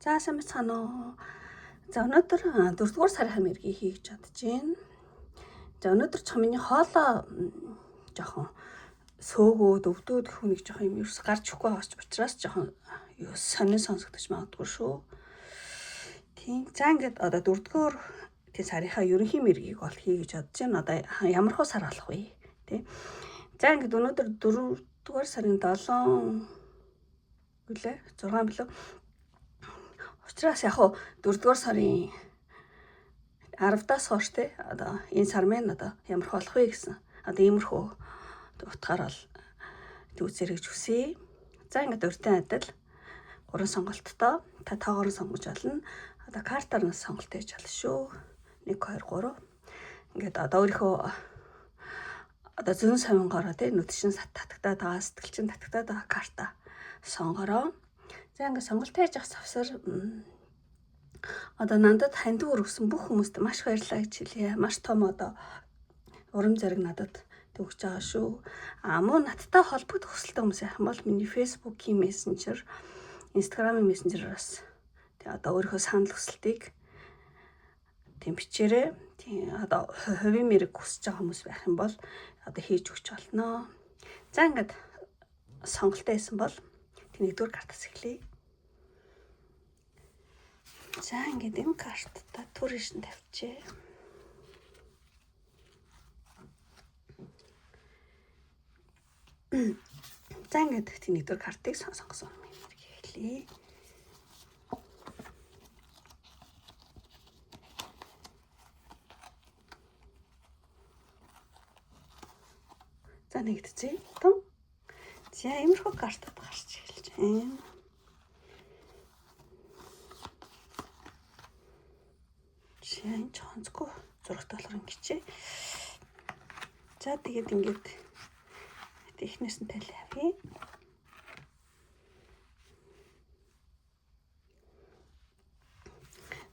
За сайн байна уу? За өнөөдөр 4-р сарын мэргийг хийж чадж байна. За өнөөдөр ч миний хоолоо жоохон сөөгөөд өвдөөд гэх нэг жоохон юм ерөөс гарч өгөхгүй байгаа ч учраас жоохон сонин сонсогдож магадгүй шүү. Тийм. За ингээд одоо 4-р сарынхаа ерөнхий мэргийг бол хийж чадж байна. Одоо ямар хөө сар болох вэ? Тэ. За ингээд өнөөдөр 4-р сарын 7 гэлээ 6 билүү. Учраас яг 4-р сарын 10-даас хойш те одоо энэ сар мэн одоо ямар болох вэ гэсэн одоо иймэрхүү утгаар бол үзээрэй гэж хүсье. За ингээд өртөө адил 3 сонголттой та тоогоор сонгож олно. Одоо картаар нь сонголт хийж болно шүү. 1 2 3. Ингээд одоо өөрийнхөө одоо зүүн савингаараа те нүдшин татагтаад байгаа сэтгэлчин татагтаад байгаа карта сонгороо. За ингээд сонголт хийж явах завсар одоо надад хандив өргөсөн бүх хүмүүст маш баярлалаа гэж хэлье. Маш том одоо урам зориг надад төгсөж байгаа шүү. Муу надтай холбогдох хүсэлтэй хүмүүс яах юм бол миний Facebook-ийн мессенжер, Instagram-ийн мессенжераас тэгээ одоо өөрийнхөө санал хүсэлтийг тийм бичээрэй. Тийм одоо хувийн мэрэг хүсэж байгаа хүмүүс байх юм бол одоо хийж өгч болно. За ингээд сонголтоо хийсэн бол тийм 1-р картаас эхлэе. За ингээд энэ картаа түрээш нь тавьчихъя. За ингээд тийм 1-р картыг сонгосон юм хэлье. За нэгдчихье. Том. За иймэрхүү картад гарч эхэлж байна. Жишээ нь онцгүй зурагт болохоор ингэчээ. За тэгээд ингээд эхнээс нь тал явъя.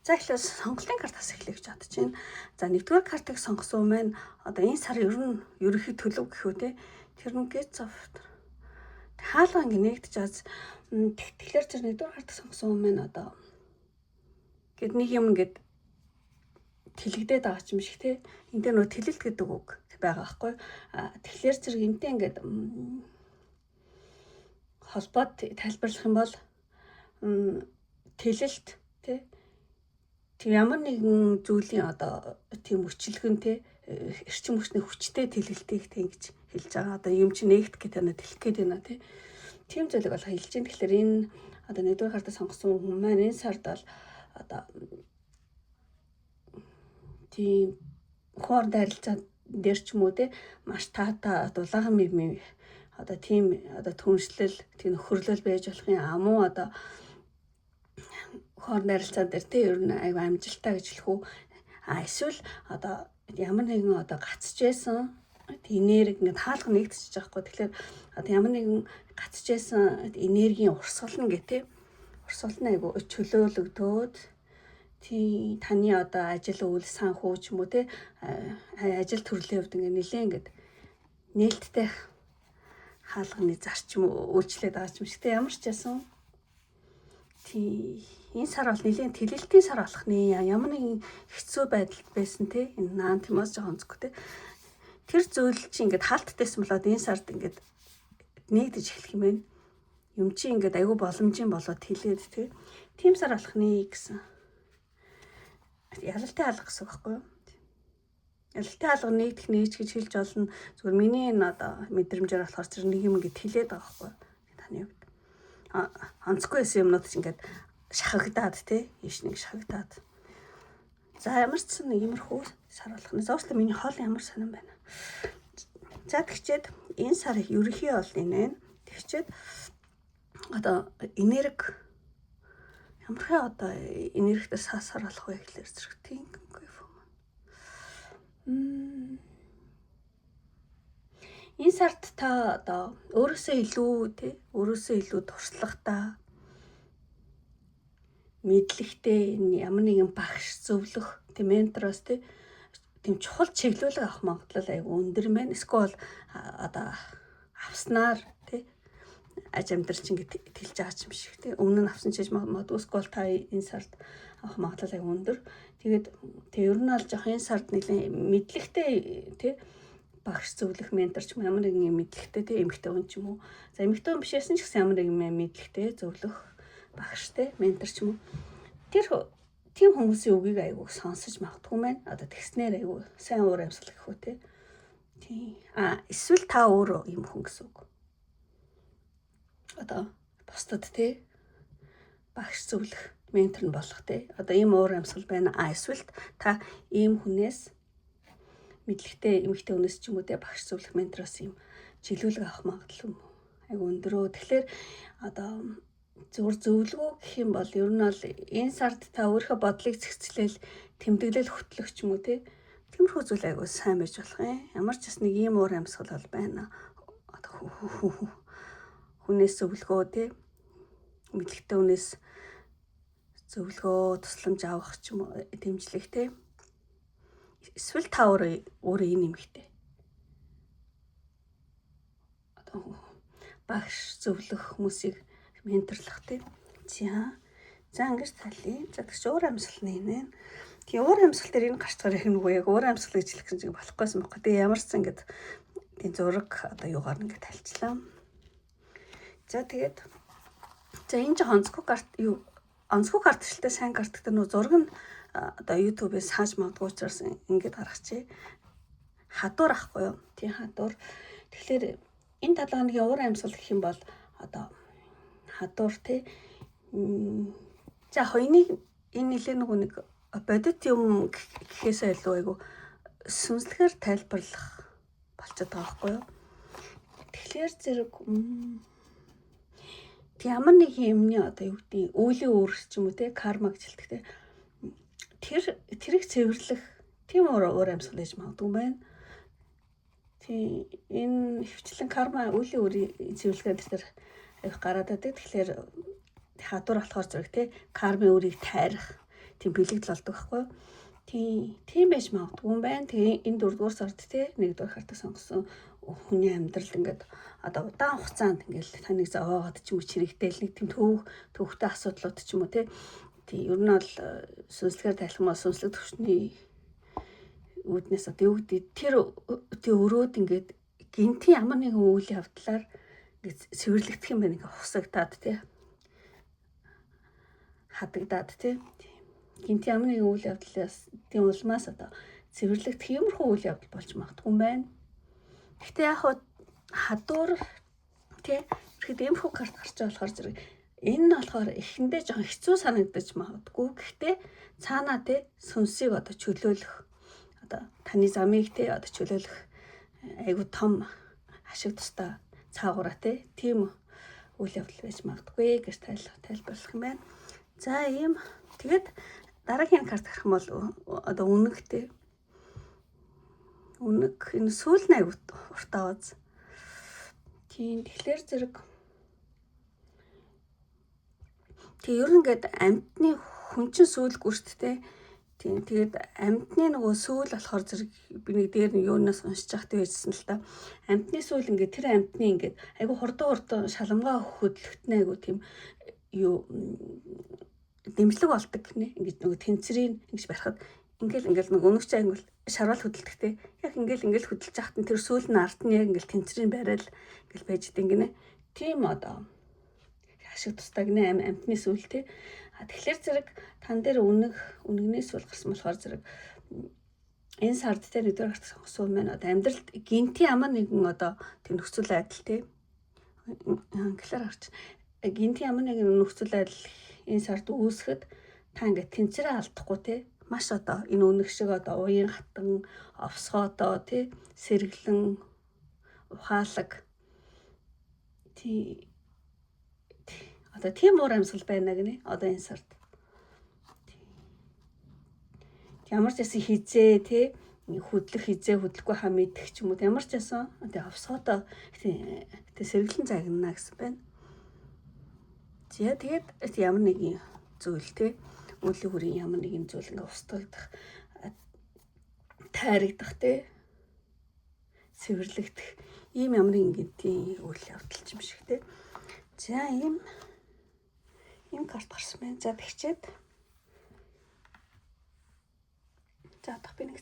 За эхлээд сонголтын картаас эхлэх гэж бодож байна. За 1-р картыг сонгосон маань одоо энэ сар ерөнхий төлөв гэхүү те тэр нь Гецовт хаалга ингэ нэгдэж аз тэгэхээр тэр 1-р картыг сонгосон маань одоо гэд нэг юм ингээд тэлэгдээд байгаа ч юм шиг те энэ дээр нөө тэлэлт гэдэг үг байгаа байхгүй. Тэгэхээр зэрэг энтэй ингээд холбоод тайлбарлах юм бол тэлэлт те тэг ямар нэгэн зүйлийн одоо тийм өчлгөн те эрчим хүчний хүчтэй тэлэлтийг те ингэж хэлж байгаа. Одоо юм чи нэгт гэдэг нь тэлэх гээд байна те. Тийм зүйлийг бол хэлж байна. Тэгэхээр энэ одоо 1-р картаа сонгосон хүмүүс маань энэ сард бол одоо тийм хоор дайралцаа дээр ч юм уу те маш таатай дулаахан мэм одоо тийм одоо түншлэл тийм нөхөрлөл байж болох юм амуу одоо хоор дайралцаа дээр те ер нь аюу амжилттай гэж хэлэх үү. Эсвэл одоо ямар нэгэн одоо гацж байсан энерги ингээд хаалга нэгдчихэж байгаа хгүй. Тэгэхээр одоо ямар нэгэн гацж байсан энергийн урсгал нь гэх те урсгал нь аюу чөлөөлөгдөөд тий таны одоо ажил үйл санхүү ч юм уу те ажил төрлийн хувьд ингээ нэлээ ингээд нээлттэй хаалганы зарчим үйлчлээд байгаа юм шиг те ямар ч байсан тий энэ сар бол нэлээд тэлэлтийн сар болох нэ ямар нэгэн хэцүү байдал байсан те энэ наан тимээс жоохон онцгүй те тэр зүйл чи ингээд хаалтдайсэн болоод энэ сард ингээд нэгдэж эхлэх юм байна. Юм чи ингээд аюу боломжийн болоод хэлээд те тийм сар болох нэ гэсэн. Ялалтай хаалга гэсэн үг байхгүй юу? Ялалтай хаалга нэгдэх нээж гэж хэлж олно. Зүгээр миний энэ одоо мэдрэмжээр болохоор зэрэг нэг юм ингээд хэлээд байгаа байхгүй юу? Таны хувьд. Онцгүй байсан юмнууд ч ингээд шахагдаад те ийш нэг шахагдаад. За ямар ч нэг иймэрхүү сар болох нь. Зоостой миний хоол ямар сонирн байна. За тэгчээд энэ сар ерөнхий бол энэ. Тэгчээд одоо энерги ямархаа одоо энергитэй сар болох вэ гэхэлэр зэрэг тийм энэ сард та одоо өөрөөсөө илүү туршлагатай мэдлэгтэй ямар нэгэн багш зөвлөх тийм ментороос тийм чухал чиглүүлэг авах магадлал аюу өндөр мэн. Эсвэл одоо авснаар тий аж амьдрал чинь ингээд тэлж байгаа юм шиг тий. Өмнө нь авсан чиж магадгүй скол та энэ сард авах магадлал аяг өндөр. Тэгээд ер нь аль жоох энэ сард нэлийн мэдлэгтэй тий багш зөвлөх ментор ч ямар нэгэн мэдлэгтэй тий эмэгтэй хүн ч юм уу. За эмэгтэй хүн бишсэн ч гэсэн ямар нэгэн мэдлэгтэй зөвлөх багштай ментор ч юм уу. Тэр тийм хүмүүсийн үгийг айгүй сонсож магадгүй маань. Одоо тэгснээр айгүй сайн уур амьсгал гэх үү тий. Эсвэл та өөрөө юм хүн гэсэн үг. Одоо бусдад тий багш зөвлөх ментор нь болох тий. Одоо ийм уур амьсгал байна. Эсвэл та ийм хүнээс мэдлэгтэй эмэгтэй хүнээс ч юм уу тий багш зөвлөх ментороос юм жилүүлэг авах магадлал айгүй өндөрөө. Тэгэхээр одоо зүгээр зөвлөгөө гэх юм бол ер нь бол энэ сард та өөрийнхөө бодлыг зэгцлээл тэмдэглэл хөтлөх ч юм уу тий. Тиймэрхүү зүйл айгүй сайн байж болох юм. Ямар ч бас нэг ийм уур амьсгал бол байна. Одоо хүнээс зөвлөгөө тий мэдлэгтэй хүнээс зөвлөгөө тусламж авах ч юм уу дэмжлэг тий. Эсвэл та өөрөө энэ эмэгтэй. Одоо багш зөвлөх хүмүүсийг менторлох тий. За ингэж талий. За тэгч уур амьсгал нэ. Тэгээ уур амьсгал дээр энэ гарчгаар яг нөгөө яг уур амьсгал гэж хэлэх чинь болохгүйсэн байхгүй. Тэгээ ямар ч ингэж тийм зураг одоо юугаар ингэ талчлаа. За тэгээд энэ ч онцгой картчлалтай сайн карттай нөгөө зураг нь одоо YouTube-ээс хааж магадгүй учраас ингэж гаргачихъя. Хадуур ахгүй юу? Тийм хадуур. Тэгэхээр энэ 7 хоногийн уур амьсгал гэх юм бол одоо хадуур тий. За хоёрыг энэ нэлээ нэг бодит юм гэхээсээ илүү айгу сүнслэгээр тайлбарлах болчиход байгаа байхгүй юу? Тэгэхээр зэрэг ямар нэг юмны одоо юу гэдэг үеийн үүрэг ч юм уу те карма гэж хэлдэг те тэрийг цэвэрлэх тийм уур амьсгал гэж магадгүй байна. Тийм энэ хвчлэн карма үеийн үүрийг цэвэрлэхэд тэр их гараад байдаг. Тэгэхээр хадуур болохоор зэрэг те кармын үрийг тайрах тийм бэлэгдэл болдог байхгүй юу? Тийм байж магадгүй юм байна. Тэгээ энэ 4-р сард те 1-р хартаа сонгосон хүний амьдрал ингээд одоо удаан хугацаанд ингээд таныг зовоогоод ч юм уу чирэгтэл нэг тийм төвхтэй асуудлууд ч юм уу те тийм ер нь бол сүнслэгээр тайлхмаа сүнслэг төвчний үүднээс одоо юу гэдэг тэр өрөөд ингээд гинтийн ямар нэгэн үйл явдлаар ингээд цэвэрлэгдэх юм байна ингээд хусагдаад те хадагдаад те гинтийн ямар нэгэн үйл явдлаас тийм улмаас одоо цэвэрлэгдэх юмрхүү үйл явдал болж магадгүй юм байна. Гэхдээ яг хадуур тий ихэд эмхүү карт гарч байгаа болохоор зэрэг энэ нь болохоор эхэндээ жоохон хэцүү санагдаж магадгүй. Гэхдээ цаанаа тий сүнсийг одоо чөлөөлөх одоо таны замыг тий одоо чөлөөлөх айгу том ашиг тустай цаагаараа тий тийм үйл явдал байж магадгүй гэж тайлбарлах юм байна. За ийм тэгээд дараагийн карт гарах юм бол одоо үнэгтэй үнэг энэ сүүл нь айгу уртааваз. Тийм тэгэхээр зэрэг ер нь ингээд амьтны хүн чинь сүүл гүрттэй. Тийм тэгээд амьтны нөгөө сүүл болохоор зэрэг би нэг дээр нэг юунаас уншиж байхтай байжсэн л та. Амьтны сүүл ингээд тэр амьтны ингээд айгу хурдан шаламгаа хөдлөлтнэ айгу тийм юу дэмжлэг болдог гинэ. Ингээд нөгөө тэнцрийн ингэж барихад ингээл нэг өнөгч ангил шарвал хөдөлдөгтэй яг ингээл хөдөлж яхад нь тэр сүүл нь ард нь яг ингээл тэнцрийн барайл ингээл байж идэг гинэ. Тийм одоо ашиг тустай гинэ амтны сүүл тий. Тэгэхээр зэрэг тан дээр үнэгний сүүл гарсан болохоор зэрэг энэ сард дээр өдөр гарт сонгосон маань одоо амьдралд гинти ямар нэгэн одоо тийм нөхцөл байдал тий. Англиар гарч гинти ямар нэгэн нөхцөл байдал энэ сард үүсгэхэд та ингээд тэнцрээ алдахгүй тий. Маш одоо энэ үнэг шиг одоо уян хатан овсгоодоо тий сэргэлэн ухаалаг тий одоо тийм уур амьсгал байна гинэ одоо энэ сард. Ямар ч ясан хизээ тий хөдлөхгүй хаа мэдэх ч юм уу ямар ч ясан тий овсгоодоо тий сэргэлэн загнана гэсэн байна. Тэгээд ямар нэгэн зүйл тий үлийн хүрийн ямар нэгэн зүйл ингээ устгагдах тайрагдах тий цэвэрлэгдэх ийм ямар нэгэн гинтийн үйл явдал юм шиг тий. За ийм карт гарсан байна. За тэгчээд за одоо би нэг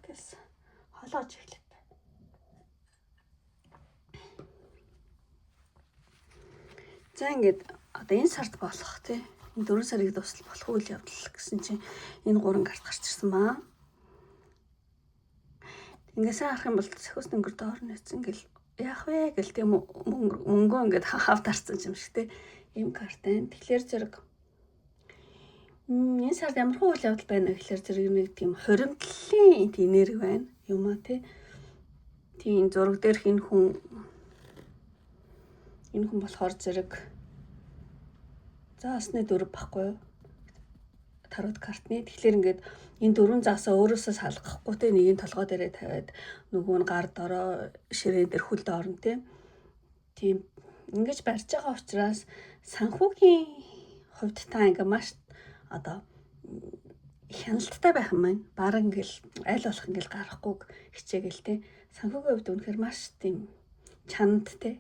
гэс холоож эхлэв. За ингээд одоо энэ сард болох тий. Энэ 4 сарыг дуустал болох үйл явдал гэсэн чинь энэ 3 карт гарч ирсэн баа. Ингээд харах юм бол сөхөс өнгөр доор нэцэн гэл яах вэ гэл тийм мөнгөө ингээд хавд харсан юм шиг тий. Ийм карт байна. Тэгэхээр зэрэг энэ сард ямар үйл явдал байна гэхээр зэрэг нэг тийм хоримтлалын энерги байна. Юм аа тий. Тийм зураг дээрх энэ хүн болохоор зэрэг заасны 4 баггүй юу? Тарот картны. Тэгэхээр ингээд энэ 4 заасаа өөрөөсөө салгахгүй те нэгийг толгой дээрээ тавиад нөгөө нь гар дороо ширээн дээр хүлд орно те. Тийм ингэж барьж байгаа учраас санхүүгийн хувьд та ингээ маш одоо хяналттай байх юм байна. Бараг ингээл аль болох ингээл гарахгүй хичээгээл те. Санхүүгийн хувьд үнэхээр маш тийм чанд те.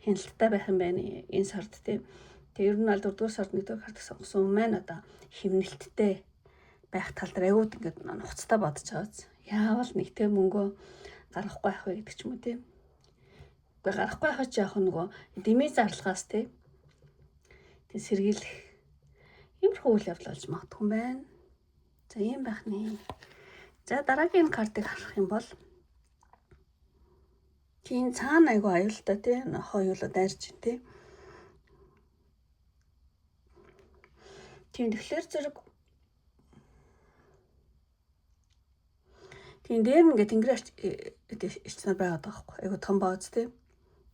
Хяналттай байх юм байна энэ сард тийм. Тэгээ ер нь аль 4 дугаар сард 1 дугаар карт сонгосон маань одоо хэмнэлттэй байх тал дээр аюуд ингээд нухацтай бодож байгааз. Яавал нэг тийм мөнгөө гаргахгүй байх вэ гэдэг ч юм уу тийм. Үгүй гаргахгүй байх ч яах нөгөө дэмий зарлагаас тийм. Тэг сэргийлэх иймэрхүү үйл явдал болж магадгүй юм байна. За ийм байх нэ. За дараагийн картыг харах юм бол тийм цаана айгу аюултай тий хоёулаа дайрч тий. Тийм тэгэхээр зэрэг тийм дээр нэгэ тэнгэр элчнэр байгаад байгаа байхгүй айгу том бооз тий.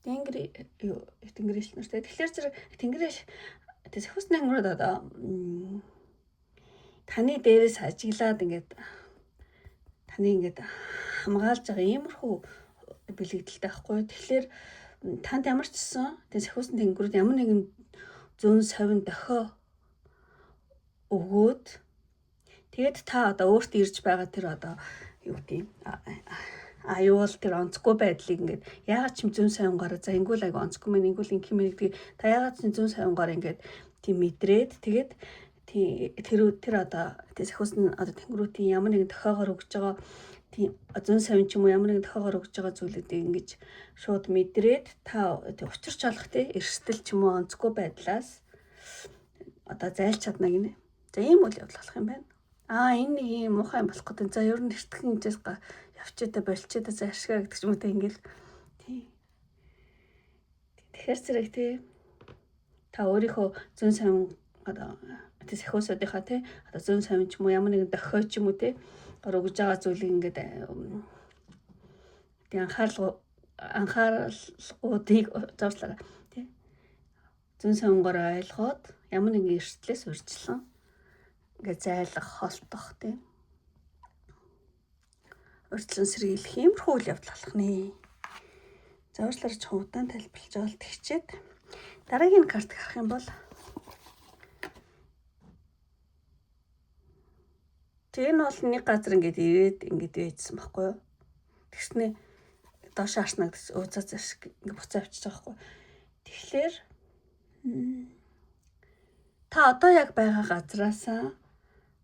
Тэнгэр элчнэр тий. Тэгэхээр зэрэг тэнгэр сэхүс нэнгрүүд одоо таны дээрээс ажиглаад ингээд таны ингээд хамгаалж байгаа иймэрхүү бэлэгдэлтэй байхгүй. Тэгэхээр танд ямар ч гэсэн тэгээ сэхүүсэн тэнгэрүүд ямар нэгэн зүүн совин дохио өгөөд тэгээд та одоо өөртөө ирж байгаа тэр одоо юу гэдэг аюул тэр онцгүй байдлыг ингээд яагаад ч юм зүүн совингаараа за ингүүл айгу онцгүй мэн ингүүл инх юм гэдэг та яагаад ч зүүн совингаараа ингээд тийм мэдрээд тэгээд тэр одоо тэр сэхүүсэн одоо тэнгэрүүдийн ямар нэгэн дохиогоор өгж байгаа тийм зүүн совин ч юм уу ямар нэгэн тохиогоор өгж байгаа зүйлүүдийг ингэж шууд мэдрээд та учирч олох тий эрсдэл ч юм уу онцгүй байдлаас одоо зайлж чадна гинэ. За ийм үйл явдал болох юм байна. Энэ нэг юм муухай юм болох гэдэг. За ер нь эртгэн хэмжээс явчихдээ болчихоо за ашгаа гэдэг ч юм уу тий ингээл тий. Тэгэхээр зэрэг тий та өөрийнхөө зүүн совин одоо тий сэхүүсүүдийнхаа тий одоо зүүн совин ч юм уу ямар нэгэн дохио ч юм уу тий өгж байгаа зүйлийг ингээд тий анхааралгуудыг зурслаа тий зүүн совингоор ойлгоод ямар нэгэн эрсдлээс урьдчилан ингээд зайлах холтох тий урьдчилан сэргийлэх иймэрхүү үйл явдал болох нэ. За уучлаарай ч удаан тайлбарлаж байгаа л тэгчээд дараагийн карт харах юм бол энэ бол нэг газар ингээд ирээд ингээд байжсан байхгүй юу. Тэгснэ доош харснаа гэж өөцөө зашиг ингээд буцаа авчиж байгаа байхгүй. Тэгэхээр та одоо яг байгаа газраасаа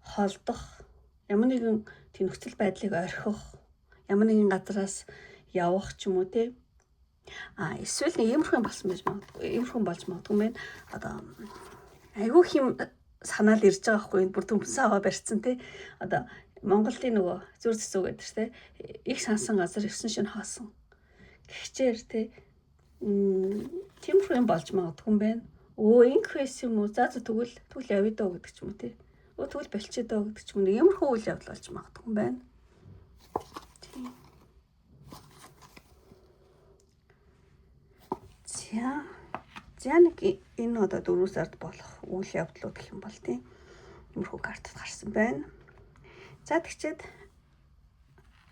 холдох ямар нэгэн тийм нөхцөл байдлыг орхих ямар нэгэн газраас явах ч юм уу те. Эсвэл нэг иймэрхүү болсон байж магадгүй. Иймэрхүү болж магадгүй юм байна. Одоо айгүй хим санаал ирж байгаа хгүй бүр төмсөн аваа барьцсан тий. Одоо Монголын нөгөө зүр зэсүү гэдэг тий. Их сансан газар 9 шин хаасан. Гихчээр тий. Тиймэрхүү юм болж магадгүй юм байна. Инх байсан юм уу? За тэгвэл явъя даа гэдэг ч юм уу тий. Тэгвэл болчихё даа гэдэг ч юм уу. Иймэрхүү үйл явдал болж магадгүй юм байна. За нэг энэ одоо 4 сард болох үйл явдлууд гэх юм бол тийм иймэрхүү картад гарсан байна. За тэгчээд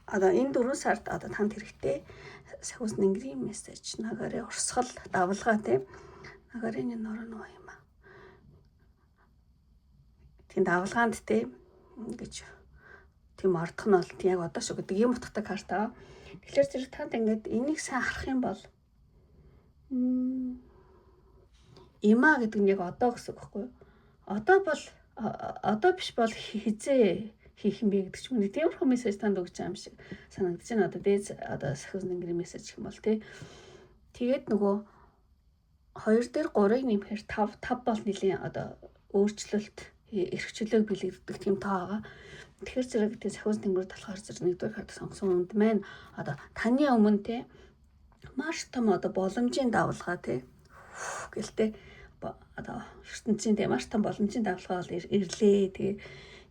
одоо энэ 4 сард одоо танд хэрэгтэй сэхүүс нэнгэрийн мессеж нагаарын урсгал давлгаа тийм нагаарын норно юм аа. Тийм давлгаанд тийм ингэж тийм ордох нь бол яг одоо шүү гэдэг юм утгатай карт аа. Тэгэхээр зэрэг танд ингээд энийг сайн харах юм бол Има гэдэг нь яг одоо гэсэн үг байхгүй юу? Одоо биш бол хизээ хийх юм бэ гэдэг ч юм уу. Тиймэрхүү мессеж танд өгч байгаа юм шиг санагдаж байна. Одоо дээд одоо сахиус нэнгэрийн мессеж гэх юм бол тий. Тэгээд нөгөө 2 дээр 3-ыг нэмэхээр 5 бол нэлийн одоо өөрчлөлт эрхчлөлөг бэлэгддэг тийм тоо байгаа. Тэгэхээр зэрэг тийм сахиус тэнгэр болохоор зэрэг нэгдүгээр карт сонгосон үнд маань одоо таны өмнө тий маш том одоо боломжийн давлгаа тий гэлтэй одоо ертөнцийн тий маш том боломжийн давлгаа бол ирлээ.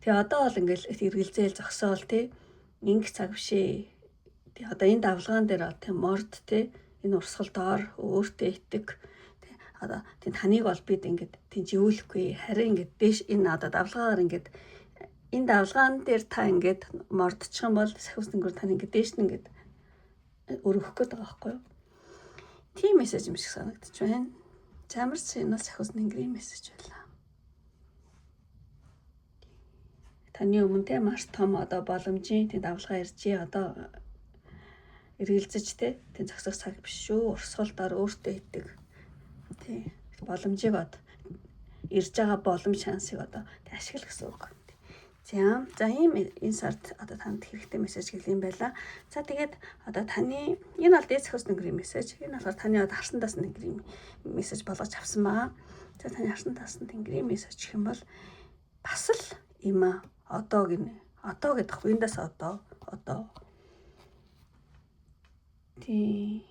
Тэгээ одоо бол ингээл эргэлзээл зогсоол тий ингэх цаг бишээ. Тэгээ одоо энэ давлгаан дээр тий морд тий энэ урсгалдоор өөртөө итэг тий одоо тий таныг бол бид ингээд тий живүүлэхгүй харин ингээд дээш энэ одоо давлгаагаар ингээд энэ давлгаан дээр та ингээд мордчих юм бол сахиус тэнгэр тань ингээд дээш нь ингээд өргөх гээд байгаа байхгүй юу? Тийм мессеж юм шиг санагдаж байна. Замарч энэ бол сахиус тэнгэрийн мессеж байлаа. Таны өмнө тэ маш том одоо боломжийн тийм давлгаа иржээ одоо эргэлзэж тэ зогсох цаг биш шүү. Урсгалдаар өөртөө итэг тий боломжийг одоо ирж байгаа боломж шансыг одоо ашигла гэсэн үг. За ийм энэ сард одоо танд хэрэгтэй мессеж гэлэн байла. За тэгээд одоо таны энэ бол дээд сахиус тэнгэрийн мессеж. Энэ болохоор таны одоо харсан даасан тэнгэрийн мессеж болгож авсан байгаа. За таны харсан даасан тэнгэрийн мессеж гэх юм бол бас л има одоо гинэ. Одоо гэдэг эндээс одоо тий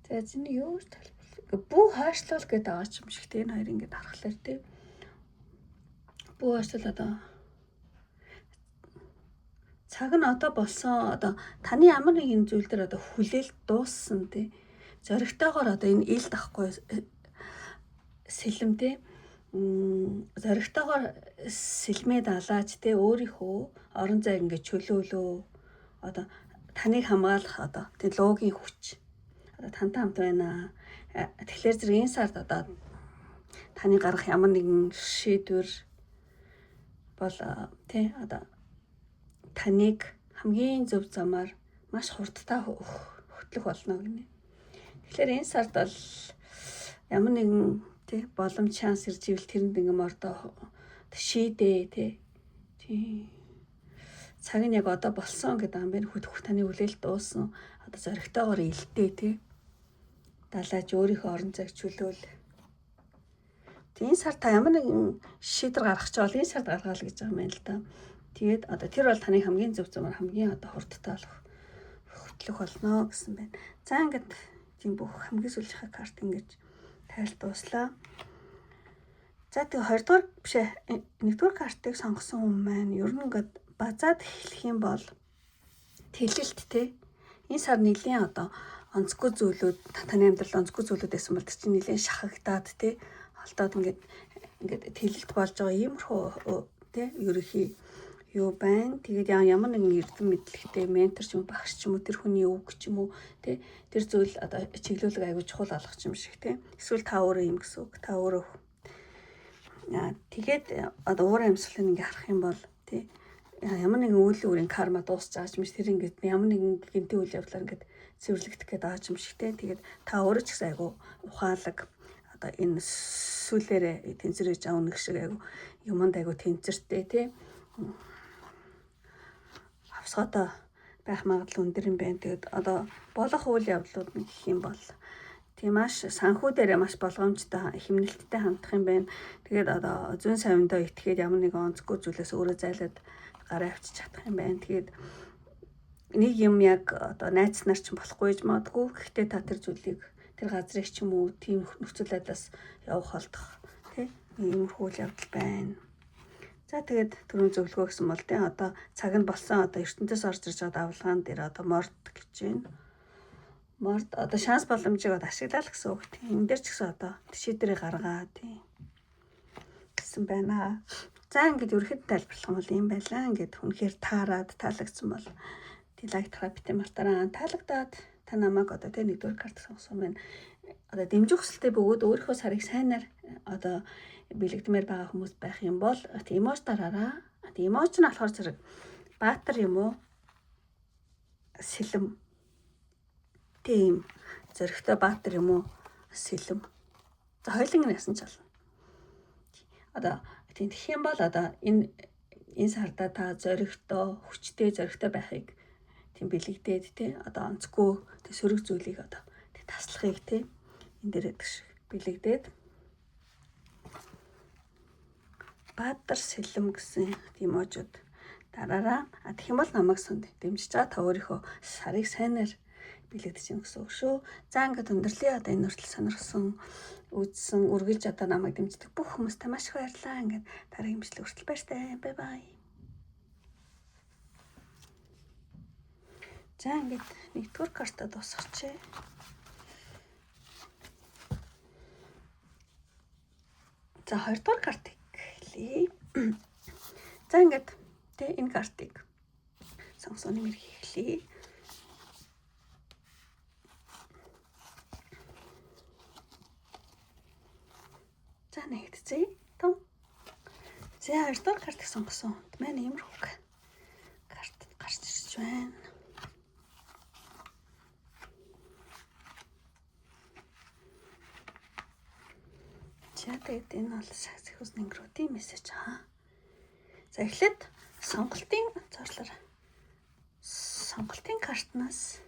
За зэний юу тайлбарлах. Бүх хаашлал гэдэг байгаа юм шиг тийм энэ хоёр ингээд харахлаар тийм. Бүх хаашлал одоо цаг нь одоо болсон одоо таны ямар нэгэн зүйл дээр одоо хүлээлт дууссан тийм. Зоригтойгоор одоо энэ ил дахгүй сэлэм тийм. Зоригтойгоор сэлмээ далааж тийм өөрийнхөө орон зайг ингээд чөлөөлөө одоо таныг хамгаалах одоо тийм логийн хүч тантай хамт байна. Тэгэхээр зэрэг энэ сард одоо таны гарах ямар нэгэн шийдвэр бол тий одоо таныг хамгийн зөв замаар маш хурдтай хөтлөх болно гинэ. Тэгэхээр энэ сард бол ямар нэгэн тий боломж шанс ирж ивэл тэрэнд ингээм ордоо шийдээ тий цаг нь яг одоо болсон гэдэг юм байна. Хөдөх таны хүлээлт дууссан. Одоо зоригтойгоор илтээ тий далааж өөрийнхөө орон зайг чөлөөл. Тэгээ энэ сард та ямар нэгэн шийдвэр гаргах ч бол энэ сард гаргаал гэж байгаа юм байна л да. Тэгээд одоо тэр бол таны хамгийн зөв замаар хамгийн одоо хурдтай хөтлөх болно гэсэн байна. За ингээд тийм бүх хамгийн сүүлчийн карт ингэж тайлт дуслаа. За тэгээ 2 дугаар биш ээ 1 дугаар картыг сонгосон хүн маань ер нь ингээд базаад эхлэх юм бол тэлэлт те энэ сар нэлийн одоо онцгой зүйлүүд таны амьдралд онцгой зүйлүүд байсан бол тэр чинь нэлийн шахагдаад те алдаад ингээд тэлэлт болж байгаа иймэрхүү те ерөнхий юу байна. Тэгээд ямар нэгэн эрдэм мэдлэгтэй ментор ч юм багш ч юм уу тэр хүний үг ч юм уу те тэр зүйл одоо чиглүүлэг аягүй чухал болох юм шиг те. Эсвэл та өөрөө юм гэсэн үг. Та өөрөө тэгээд одоо уурын амьсгалыг ингээ харах юм бол те ямар нэгэн үйл өөрийн карма дуусч байгаа юм шиг тэр ингээд ямар нэгэн гинтийн үйл явдлаар ингээд цэвэрлэгдэх гээд байгаа юм шиг те. Тэгээд та өөрөө ч гэсэн айгу ухаалаг одоо энэ сүлээрээ тэнцэрэж байгаа нэг шиг айгу юмд айгу тэнцэртэй те. Авсгаатай байх магадлал өндөр юм байна. Тэгээд одоо болох үйл явдлууд нь гэх юм бол тийм маш санхүү дээрээ маш болгоомжтой хэмнэлттэй хандах юм байна. Тэгээд одоо зүүн савиндаа итгээд ямар нэгэн онцгой зүйлээс өөрөө зайлаад гараа авчиж чадах юм байна. Тэгээд нэг юм яг одоо найз нар ч болохгүй гэж магадгүй. Гэхдээ та тэр зүйлийг тэр газрыг ч юм уу тийм нөхцөл байдлаас явах болдох тийм иймэрхүү үйл явдал байна. За тэгээд түрүүн зөвлөгөө гэсэн бол тийм одоо цаг нь болсон одоо ертөнцөөс орж ирж байгаа давлгаан дээр одоо морд гэж байна. Морд одоо шанс боломжийг одоо ашиглах гэсэн үг тийм. Энд дээр ч гэсэн одоо шийдвэрийг гаргаа тийм гэсэн байна. За ингээд ерөнхийд тайлбарлах юм бол юм байлаа. Ингээд үнэхээр таарад таалагдсан бол тийм лайк тараа битэн мартараа таалагдаад та намайг одоо тийм 1-р карт сонгосон байна. Одоо дэмжих хүсэлтэй бөгөөд өөрийнхөө сарыг сайнаар одоо бэлэгдмээр байгаа хүмүүс байх юм бол эмож дараараа. Эмож нь болохоор зэрэг баатар юм уу? Сэлэм. Тийм зөрөгтэй баатар юм уу? Сэлэм. За хоёуланг нь ясан ч болно. Одоо тийм тэгэх юм бол одоо энэ сарда та зөрөгтэй, хүчтэй зөрөгтэй байхыг тийм бэлэгдээд тий одоо онцгүй тий сөрөг зүйлийг одоо тий таслахыг тий энэ дээр гэдэг шиг бэлэгдээд баатар сэлэм гэсэн эможууд дараараа тэгэх юм бол намайг сунд дэмжиж байгаа та өөрийнхөө сарыг сайнаар бэлэгдэж юм гэсэн үг шүү. За ингээд өндөрлөө одоо энэ хүртэл сонирхсан үзсэн үргэлж одоо намайг дэмждэг бүх хүмүүстээ маш их баярлалаа. Ингээд дараагийн бичлэг хүртэл баяртай. Бай бай. За ингээд нэгдүгээр карта дуусгачихъя. За хоёрдугаар картыг хэлье. За ингээд тэ энэ картыг сонгосон нэмэр хийхлээ. За нэгдзээ. Том. За хоёрдугаар картыг сонгосон. Манай иймэрхүү карт гарч ирж байна. Тэгээд энэ бол сахис нэнгрүүдийн мессеж аа. За эхлээд сонголтын картнаас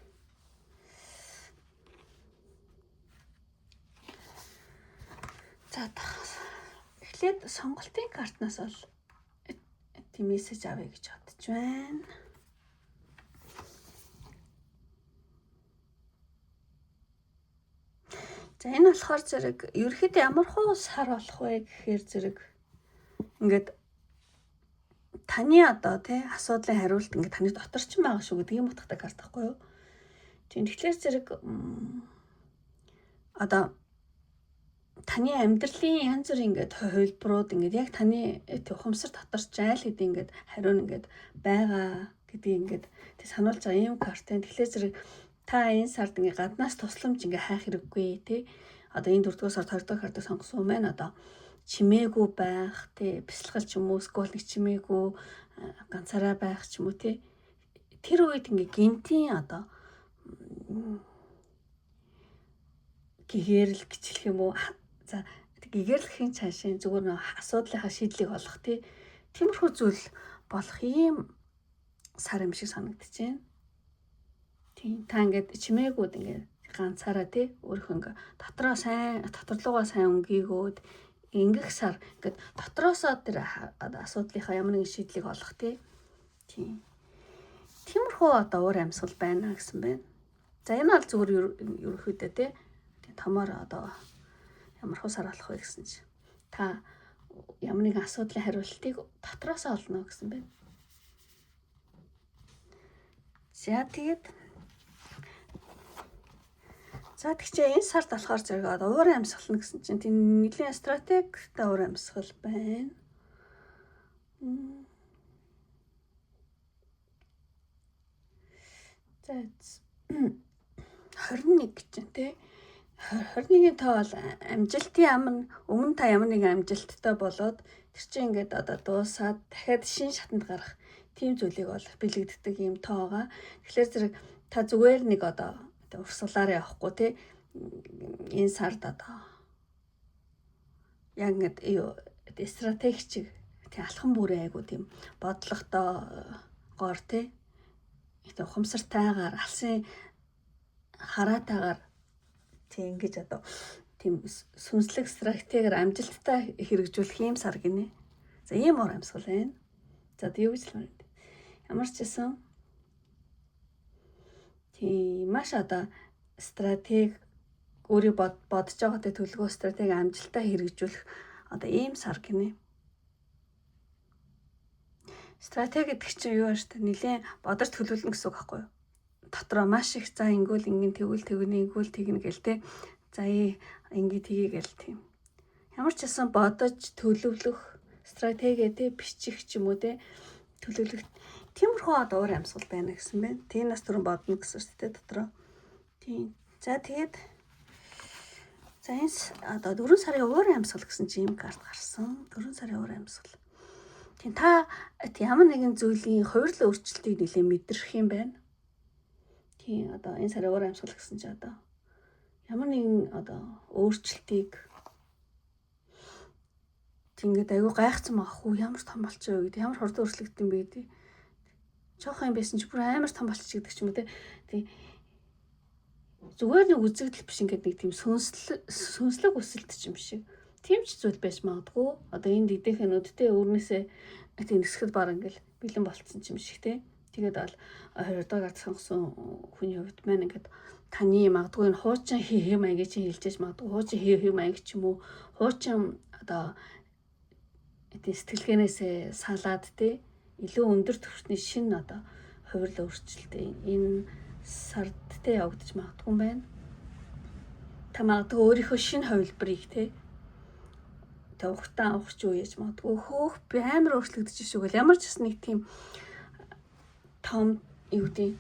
эхлээд сонголтын картнаас бол тийм мессеж авъя гэж бодож байна. За энэ болохоор зэрэг ерөөхдөө ямар хуу сар болох вэ гэхээр зэрэг ингээд таны одоо тий асуудлын хариулт ингээд таны дотор ч байгаа шүү гэдэг юм утгатай карт байхгүй юу? Тийм тэгэхээр зэрэг одоо таны амьдралын янз бүрийн ингээд хувилбарууд ингээд яг таны ухамсар дотор ч айл хэдийн ингээд хариу ингээд байгаа гэдгийг ингээд тий сануулж байгаа юм карт. Тэгэхээр зэрэг та энэ сард ингээ гаднаас тусламж ингээ хайх хэрэггүй тий. Одоо энэ 4-р сард 2-р картыг сонгосон маань одоо чимээгүй байх тий, бясалгал ч юм уу, скол нэг чимээгүй ганцаараа байх ч юм уу тий. Тэр үед ингээ гинтийн одоо гэгэрэл гिचлэх юм уу? За гэгэрэлхийн цаашаа зүгээр нэг асуудлынхаа шийдлийг олох тий. Тиймэрхүү зүйл болох ийм сар юм шиг санагдаж байна. Тийм та ингээд чимээгүүд ингээд ганцаараа тий өөрийнхөө ингээд доторлогоо сайн өнгийгөөд ингэх сар ингээд дотроосоо тэр асуудлынхаа ямар нэгэн шийдлийг олох тий. Тийм. Тиймэрхүү одоо уур амьсгал байна гэсэн байна. За энэ бол зүгээр ерөөхдөө тий томоор одоо ямар хөө сар болох вэ гэсэн чи та ямар нэгэн асуудлын хариултыг дотроосоо олно гэсэн байна. За тэгчээ энэ сард болохоор зэрэг одоо уур амьсгал гэсэн чинь тийм нэлийн стратегтэй уур амьсгал байна. За 21 гэж чинь тий 21-ийн тоо бол амжилтын ам нь өмнө та ямар нэгэн амжилттай болоод тэр чинь ингээд одоо дуусаад дахиад шин шатанд гарах тийм зүйлийг бол бэлэгддэг юм тоога. Тэгэхээр зэрэг та зүгээр нэг одоо урсгалаараа явахгүй тий энэ сард одоо яг ингээд стратеги чиг тий алхам бүрээ айгу тийм бодлоготой гоор тий ухамсартайгаар алсын хараатайгаар тий ингэж одоо тийм сүнслэг стратегиэр амжилттай хэрэгжүүлэх юм сар гинэ. За ийм уур амьсгал байна. За юу гэж л ямар ч гэсэн тийм маш одоо стратеги өөрийн бодож байгаатай төлөвлөгөө стратеги амжилттай хэрэгжүүлэх одоо ийм сар гинэ. Стратеги гэдэг чинь юу вэ? Нилээн бодож төлөвлөнө гэсэн үг байхгүй юу? Дотроо маш их за ингүүл ингэн тэгвэл тэгнэ гэл те. За ингэ тгий гэл тийм. Ямар ч гэсэн бодож төлөвлөх стратеги те бичих ч юм уу те төлөвлөх тиймэрхүү одоо уур амьсгал байна гэсэн байна. Тиймээс түрэн бодно гэсэн шүү дээ дотроо. Тийм. За тэгээд за За энэ одоо 4 сарын уур амьсгал гэсэн чи юм карт гарсан. 4 сарын уур амьсгал. Тийм та ямар нэгэн зүйлийн хувирлын өөрчлөлтийг нэлээд мэдрэх юм байна. Тийм одоо энэ сарын уур амьсгал гэсэн чи одоо ямар нэгэн одоо өөрчлөлтийг тэгээд аюу гайхсан байхгүй ямар том болчихоо гэдэг ямар хурдан өөрчлөгдсөн бэ гэдэг. Жохон юм байсан ч бүр амар том болчих гэдэг ч юм уу тий. Зүгээр нэг үзэгдэл биш ингээд нэг тийм сүнслэг өсөлт ч юм шиг. Тийм ч зүйл байж магадгүй. Одоо энэ дидэнхэнүүдтэй өөрнөөсөө тийм нисгэд баг ингээл бэлэн болцсон ч юм шиг тий. Тэгээд бол 20 дугаар сонгосон хүний хувьд маань ингээд таны магадгүй энэ хуучин хээ маяг чинь хэлжээж магадгүй хуучин хээ маяг ч юм уу хуучин одоо эдийн сэтгэлгээнээсээ салаад тий илүү өндөр түвшний шинэ одоо хувирлын өөрчлөлттэй энэ сард тий явагдаж магадгүй юм байна. Та магадгүй өөрийнхөө шинэ хувилбарыг тий тавхтаа авах ч үеж магадгүй хөөх амар өөрчлөгдөж шүүгээл ямар ч бас нэг тийм том юу гэдэг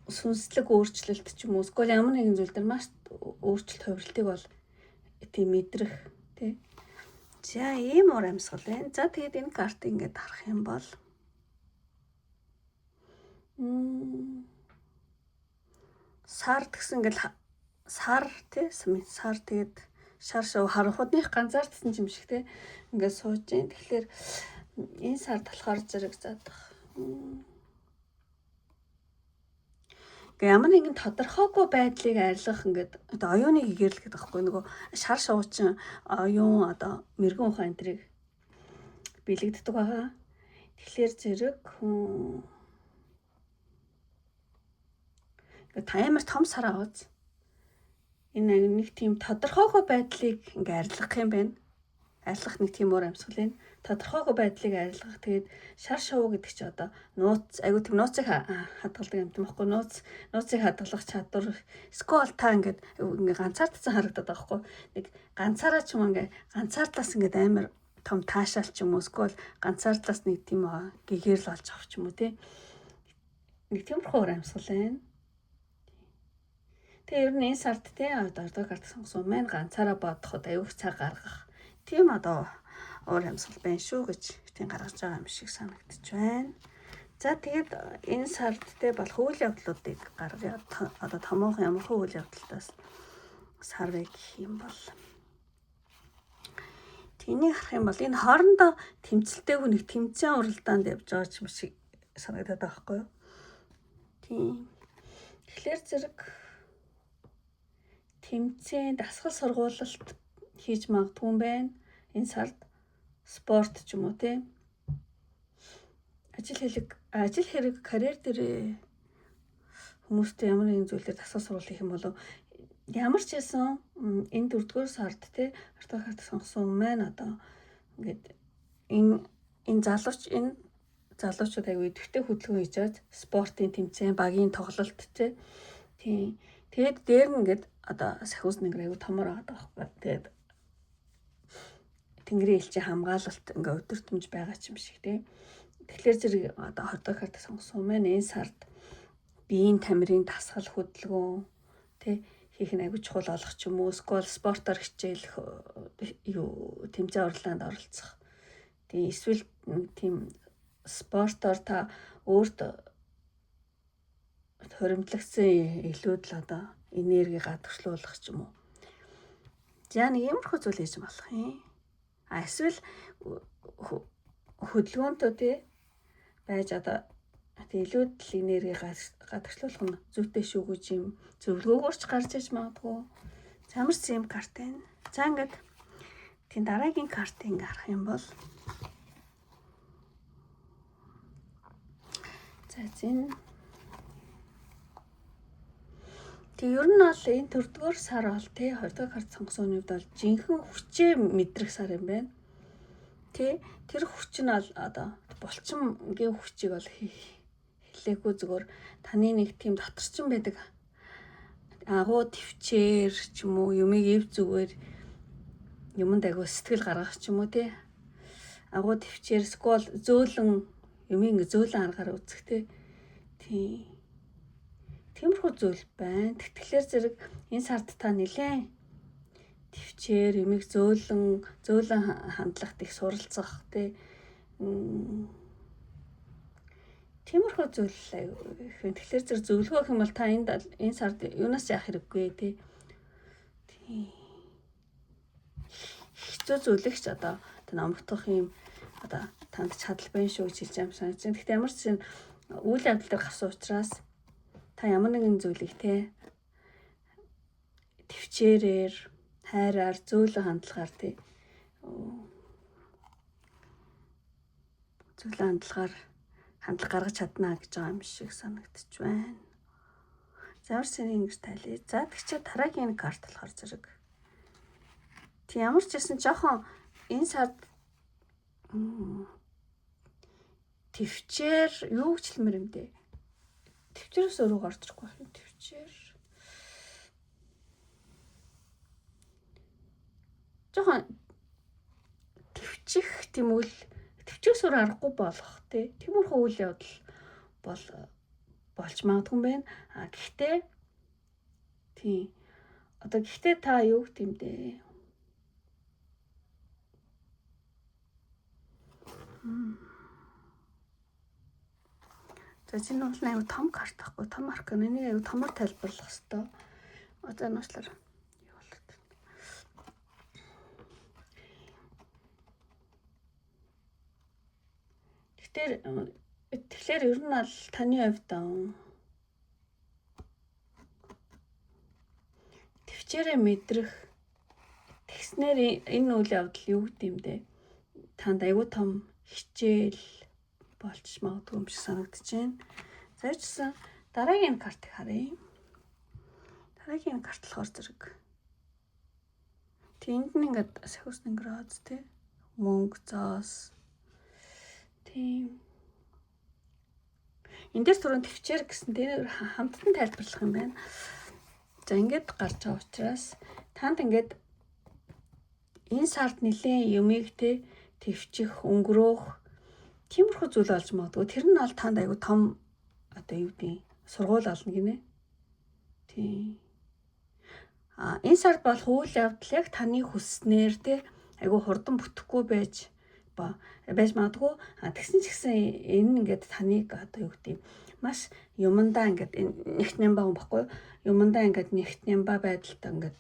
сүнслэг өөрчлөлт ч юм уу эсвэл ямар нэгэн зүйл дээр маш өөрчлөлт хувирлтыг бол тийм мэдрэх тий. За ийм уур амьсгал байна. За тэгээд энэ карт ингээд харах юм бол сар гэсэн ингээл сар тий сар тэгээд шар шав харанхуудных ганцаардсан юм шиг тий ингээд сууж जैन. Тэгэхээр энэ сард болохоор зэрэг заадах. Ямар нэгэн тодорхойгүй байдлыг арилгах ингээд одоо оюуныг игэрлэхэд байхгүй нөгөө шар шавуучин оюун одоо мэрэгэн ухаан энтрийг бэлэгддэг байгаа. Тэгэхээр зэрэг таймер том сар аваад энэ нэг тийм тодорхойгүй байдлыг ингээ арилгах юм байна. Арилгах нэг тийм уур амьсгал байна. Тодорхойгүй байдлыг арилгах тэгээд шар шавуу гэдэг чи одоо нууц айгуу тийм нууцыг хадгалдаг юм тийм байхгүй нууцыг хадгалах чадвар скол та ингээ ганцаардсан харагдаад байгаа байхгүй нэг ганцаараа ч юм ингээ ганцаардлаас ингээ амар том таашаал ч юм уу скол ганцаардлаас нэг тийм гэгэрл олж авах ч юм уу тий нэг тиймэрхүү уур амьсгал байна. Тэгээ ер нь энэ сард тий одоо карт сонгосон маань ганцаараа бодоход аюух цаг гаргах тийм одоо уур амьсгал байна шүү гэж тийм гаргаж байгаа юм шиг санагдаж байна. За тэгээд энэ сард те болох үйл явдлуудыг гаргая. Одоо томоохон ямархуу үйл явдалтаас сарвэ гэх юм бол тэнийг харах юм бол энэ хоорондоо тэмцэлтэйг нэг тэмцээн уралдаанд явж байгаа юм шиг санагдаад байгаа байхгүй юу? Тийм. Тэгэхээр зэрэг тэмцээн дасгал сургуулалт хийж магадгүй юм байна. Энэ сард спорт ч юм уу тий ажил хэрэг карьер дээр хүмүүстэй ямар нэгэн зүйлээр дасгал сургууль хийх юм бол ямар ч байсан энэ 4-р сард тий артаа карт сонгосон маань одоо ингээд энэ залуучууд аягүй идэвхтэй хөдөлгөөн хийж спортын тэмцээн багийн тоглолт тий тэгээд дээр нь ингээд одоо сахиус нэгэр аягүй томор байгаа байхгүй тэгээд Тэнгэрийн элчийн хамгаалалт ингээ өдөртөмж байгаа ч юм шиг тий. Тэгэхээр зэрэг одоо 20 карт сонгосон маань энэ сард биеийн тамирын дасгал хөдөлгөөн тий хийх нь аягүй чухал болох ч юм уу эсвэл спортоор хичээлэх юу тэмцээн уралдаанд оролцох. Тий эсвэл тийм спортоор та өөрт хоримтлагдсан илүүд л одоо энерги гадагшлуулах ч юм уу. За нэг иймэрхүү зүйл хийж болох юм. Эсвэл хөдөлгөөнтөө тий байж одоо илүүд л энерги гадагшлуулах нь зүйтэй шүү гэж юм зөвлөгөөгөөр ч гарч иж магадгүй. Замарсан юм карт байна. За ингээд тийм дараагийн картыг ингээ харах юм бол за зин тэг ер нь бол энэ 4-р сар бол тий 20-р карт сонгосон үед бол жинхэнэ хүчээ мэдрэх сар юм байна. Тий тэр хүч нь бол одоо булчингийн хүчийг бол хэлээгүй зүгээр таны нэг тийм доторчин байдаг агуу төвчээр ч юм уу юмыг эв зүгээр юмд агуу сэтгэл гаргах ч юм уу тий агуу төвчээр скол зөөлөн юмыг зөөлөн аргаар үзэх тий тиймэрхүү зүйл байна. Тэгэхээр зэрэг энэ сард та нэлээд төвчээр юмыг зөөлөн хандлагт их суралцах тий. Тиймэрхүү зүйл их. Тэгэхээр зэрэг зөвлөгөө гэх юм бол та энэ сард юунаас яах хэрэггүй тий. Хэцүү зүйлэгч одоо номогдох юм одоо танд чадал байна шүү гэж хэлж байгаа юм санагдаж байна. Гэхдээ ямар ч юм үйл явдал дээр гарсан учраас та ямар нэгэн зүйлийг те төвчээрээр хайраар зөөлөн хандлагаар те зөөлөн хандлагаар хандлага гаргаж чадна гэж байгаа юм шиг санагдаж байна. Ямар ч юм ингэж тайлъя. За тэгчээ дараагийн карт болохоор зэрэг тийм ямар ч гэсэн жоохон энэ сард төвчээр юу гэж хэлмээр юм бэ? Төвчээрээс өөрөө гарч ирэхгүй байх юм. Төвчээр жоохон төвчих тийм үл төвчөөс өөр аргагүй болох тий. Тиймэрхүү үйл явдал болж магадгүй юм байна. Гэхдээ тий одоо гэхдээ та юу гэх юм бэ? За энэ бол аюу том карт байхгүй том аркан энийг аюу томор тайлбарлах хэрэгтэй. Одоо энэ уучлаар юу болоод байна. Тэгэхээр ер нь бол таны хувьд төвчээрээ мэдрэх тэгснээр энэ үйл явдал юу гэдэг юм бэ? Танд аюу том хичээл болж магадгүй юм шиг санагдаж байна. За ч гэсэн дараагийн картыг харъя. Дараагийн карт болохоор зэрэг тэнд нь ингээд сахиусны град тий мөнгө зоос тийм энэ дээр түрүүн төвчээр гэсэн тэр хамтдан тайлбарлах юм байна. За ингээд гарч байгаа учраас танд ингээд энэ сард нэлээд юмыг тий төвчих, өнгөрөөх тиймэрхүү зүйл болж магадгүй. Тэр нь бол танд аюу том одоо юу гэдэг сургууль олно гинэ. Тийм. Энэ сард бол үйл явдал яг таны хүсснээр тий аюу хурдан бүтэхгүй байж магадгүй. Тэгсэн ч гэсэн энэ ингээд таныг одоо юу гэдэг маш юмдаа ингээд нэгт нямбаа юм баггүй. Юмдаа ингээд нэгт нямбаа байдалтай ингээд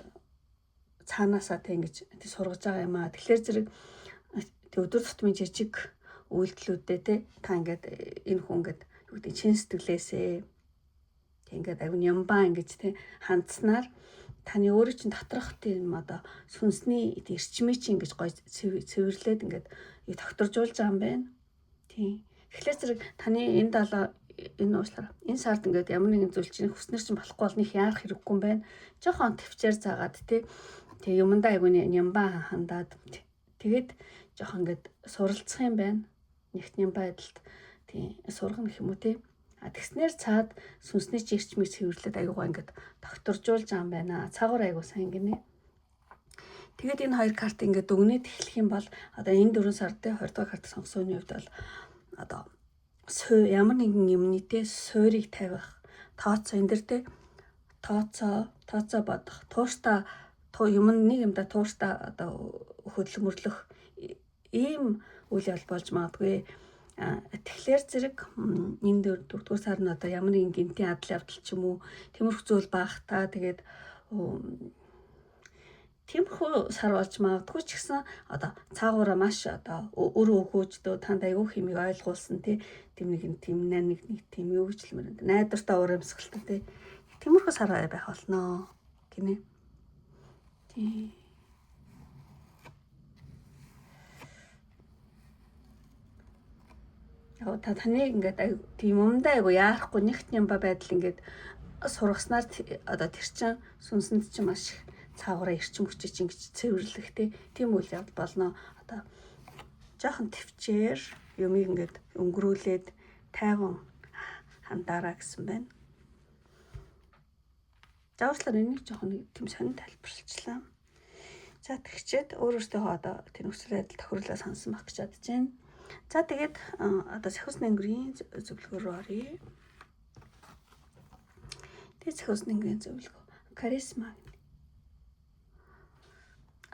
цаанаасаа тий ингэж сургаж байгаа юм аа. Тэгэхээр зэрэг өдөр тутмын жижиг үйлдэлүүдээ те та ингээд энэ хүн ингээд юу гэдэг чин сэтгэлээсээ тэг ингээд аюу нямбаа ингэж те хандснаар таны өөрөө чинь доторх тийм одоо сүнсний эрчмийг чинь ингэж гой цэвэрлээд ингээд тогтворжуулж байгаа юм байна. Тийм. Тэгэхээр зэрэг таны энэ энэ уучлаарай. Энэ сард ингээд ямар нэгэн зүйл чинь хүснэр чинь болохгүй бол них яарах хэрэггүй юм байна. Жохон төвчээр заагаад те тэг юмдаа аюу нямбаа хандаад тэгээд жохон ингээд суралцах юм байна. Нэгт юм байдалд тийм сургах гэх юм уу тий. Тэгснээр цаад сүнсний эрчмийг цэвэрлээд аюугаа ингээд тогтворжуулж байгаа юм байна. Цаагаар аюу сайн гинэ. Тэгээд энэ хоёр карт ингээд өгнөд эхлэх юм бол одоо энэ 4 сард тий 20 дугаар карт сонгосооны хувьд бол одоо ямар нэгэн юмнитээ суурийг тавих, тооцоо энэ дэр тий тооцоо бодох, тууштай юм нэг юмда тууштай одоо хөдөлмөрлөх ийм үйл явдал болж магадгүй. Тэгэхээр зэрэг энэ 4-р сар нь одоо ямар нэгэн гинтийн адал явдал ч юм уу тиймэрхүү зүйл баах та тэгээд тиймэрхүү сар болж магадгүй ч гэсэн одоо цаагаараа маш одоо өөрөө өгөөждөө танд аюу хэмиг ойлгуулсан тийм нэг тийм юу гэж хэлмээр байна. Найдвартай урамсгалтай тийм тиймэрхүү сар байх болно гинэ. Тийм. Та таныг ингээд тийм юмдаа айгу яарахгүй нэгт нямба байдал ингээд сургаснаар одоо тэр чин сүнсэнд чинь маш их цаагаараа эрчим хүчиж ингэж цэвэрлэх тийм үйл явдал болно. Одоо жоохон төвчээр юмыг ингээд өнгөрүүлээд тайван хандаараа гэсэн байна. Зааварчлаар энийг жоохон тийм сонин тайлбарлалчлаа. За тэгчээд өөрөөсөө одоо тэр нөхцөл байдал тохирлоо сансан байх гэж бодож байна. За тэгээд одоо сахиусны өнгөрийн зөвлөгөө рүү оръё. Тэгээд сахиусны өнгөрийн зөвлөгөө. Каризма.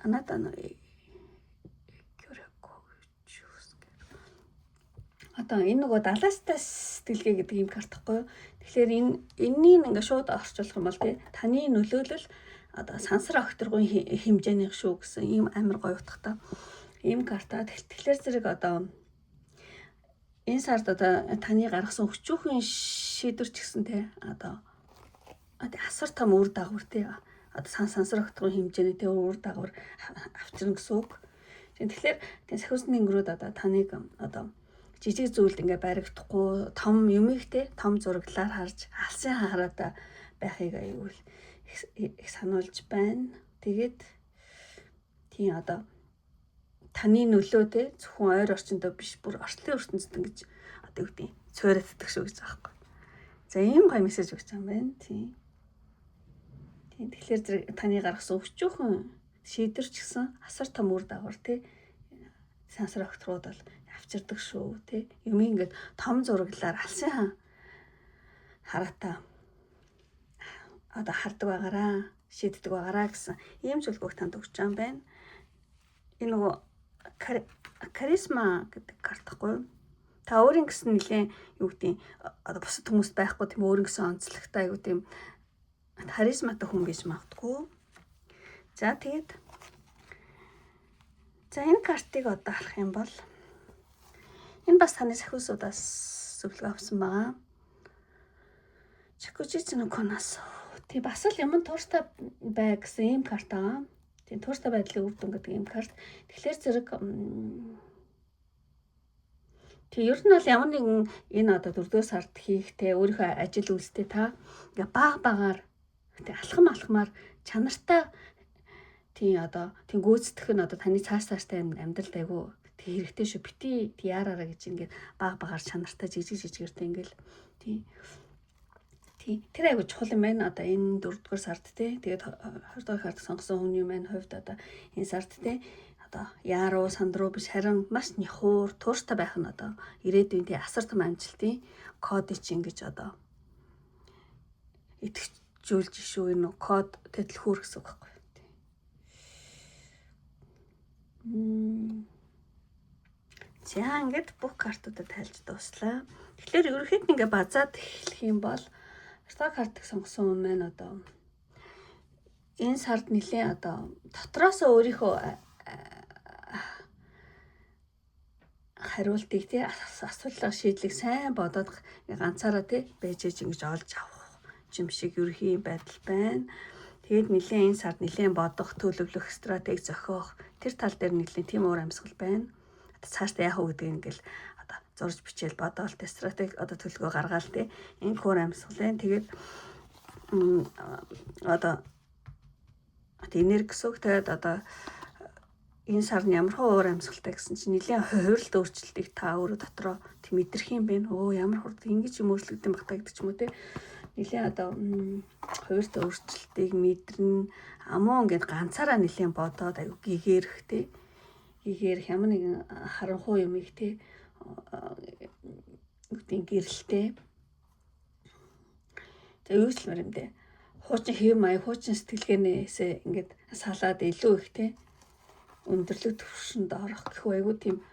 Анада одоо энэ нөгөө далаастай сэтгэлгээ гэдэг юм карт тахгүй юу. Тэгэхээр энэнийг ингээ шууд орчуулах юм бол тий таны нөлөөлөл одоо сансар окторгын хэмжээний шүү гэсэн ийм амар гоё утгатай ийм карта. Тэгэхээр зэрэг одоо энэ сард одоо таны гаргасан өчүүхэн шийдвэр ч гэсэн тий одоо асар том үр дагавар тий одоо сансар окторгын хэмжээний тий үр дагавар авчирна гэсэн үг. Тэгэхээр сахиусны өнгөрөөд одоо таныг одоо жижиг зүйлд ингээ баригдахгүй том юмыг те том зураглаар харж алсын хараад байхыг аюул их сануулж байна. Тэгээд тийм одоо таны нөлөө те зөвхөн ойр орчиндөө биш бүр орчлын ертөнцид ингэж одоо юу гэдэг цойрогддог шүү гэж байгаа байхгүй. За ийм гоё мессеж өгч байгаа юм байна. Тийм. Тэгэхээр таны гаргасан өчүүхэн шийдвэр ч гэсэн асар том үр дагавар те сансар окторууд бол авчирдаг шүү тий юм ингээд том зураглаар алсын хараатаа одоо хардаг байгаараа шийддэг байгаараа гэсэн ийм зөвлөгөөг танд өгч байгаа юм байна. Энэ нөгөө каризма гэдэг карт тахгүй юу? Та өөрийн гэсэн нэлээ юу гэдэг одоо бусад хүмүүст байхгүй тийм өөрийн гэсэн онцлогтой юу тийм харизматай хүн гэж магадгүй. За тэгээд энэ картыг одоо харах юм бол энэ бас таны сахиусуудаас зөвлөгөө авсан байгаа. Чакучичны конас. Тий бас л юм тууштай бай гэсэн ийм карт байгаа. Тий тууштай байдлыг үр дүн гэдэг ийм карт. Тэгэхээр зэрэг тий ер нь бол ямар нэгэн энэ одоо 4-р сард хийхтэй өөрийнхөө ажил үйлстэй та ингээ багаар тий алхамаар чанартай тий одоо тий гүйцэтгэх нь одоо таны цааштай амьдралд айгу тий хэрэгтэй шүү. Бити яараараа гэж ингээд багаар чанартай жижигэртэй ингээл тий тэр айгу чухал юм байна. Одоо энэ 4-р сард тий тэгээд 20-р карт сонгосон хүний маань хувьд одоо энэ сард тий одоо яаруу сандруу биш харин маш нихуур тууштай байх нь одоо ирээдүйн тий асар том амжилтын кодыг чи ингэж одоо итгэжүүлж шүү. Энэ код тэтлхүүр гэсэн үг байхгүй. За ингээд бүх картуудад тайлж дууслаа. Тэгэхээр ерөнхийд нь ингээ базаад эхлэх юм бол Ста картыг сонгосон хүн маань одоо энэ сард нэлээ одоо дотроос өөрийнхөө хариултыг тий асуулгын шийдлийг сайн бодоод ганцаараа тий байж ингэж олж авах юм шиг ерөнхий байдал байна. Тэгээд нэлээ энэ сард нэлээ бодох, төлөвлөх, стратеги зохиох тэр тал дээр нэлээ тийм уур амьсгал байна. Цаашдаа яах вэ гэдэг ингээл одоо зурж бичээл бодоол тэ стратеги одоо төлөвлөгөө гаргаал тэ энэ уур амьсгал байна. Тэгээд одоо энерги гэсэн. Тэгээд одоо энэ сар нь ямар уур амьсгалтай гэсэн чинь нэлээд хувиралт өөрчлөлтийг та өөрөө дотроо тийм мэдрэх юм байна. Ямар хурд ингэж юм өөрчлөгдөн баг та гэдэг ч юм уу те. Нэлээд одоо хувиралт өөрчлөлтийг мэдэрнэ. Амуу ингээд ганцаараа нэлээд бодоод аюу гэгэрх те. Гэгэрх ямар нэгэн харанхуй юм их те. Үгтийн гэрэлтэй. Тэгээ юу ч юм дэ. Хуучин хэв маяг, хуучин сэтгэлгээнээсээ ингээд салаад илүү их те. Өндөрлөг төвшөнд орох гэх айгуу тийм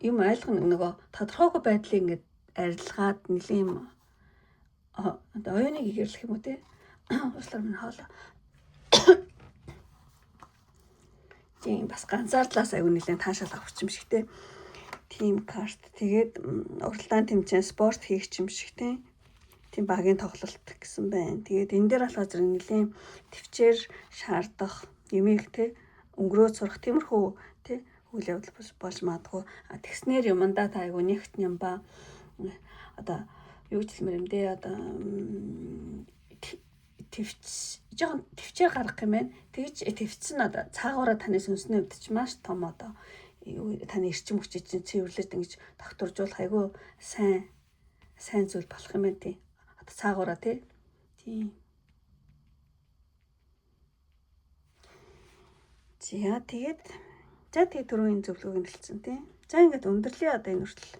юм айлгах нөгөө тодорхойгүй байдлыг ингээд арилгаад нэлийн юм одоо оюуныг игэрлэх юм уу те уучлаарай минь хоолой тийм бас ганцаардлаас айгуу нэлийн таашаал авах юм шиг те тийм карт тэгээд уралдаан тэмцээн спорт хийх юм шиг те тийм багийн тоглолт гэсэн байна. Тэгээд энэ дээр болохоор зэрэг нэлийн төвчээр шаардах юмыг те өнгөрөө сурах тиймэрхүү тий үйл явдал болж магадгүй. Тэгснэр юмдаа та айгу нэгт юм ба одоо юу гэсэн юм бэ? Одоо жоохон төвчээр гарах юм байна. Тэгж төвчсөн одоо цаагаараа таны сүнсний хувьд ч маш том одоо таны эрчим хүчийг чинь цэвэрлээд ингэж докторжуулах айгу сайн зүйл болох юм байна тий. Одоо цаагаараа тий. За тэгээд түрүүний зөвлөгөөг хэлсэн тий. За ингээд өндөрлөе одоо энэ хүртэл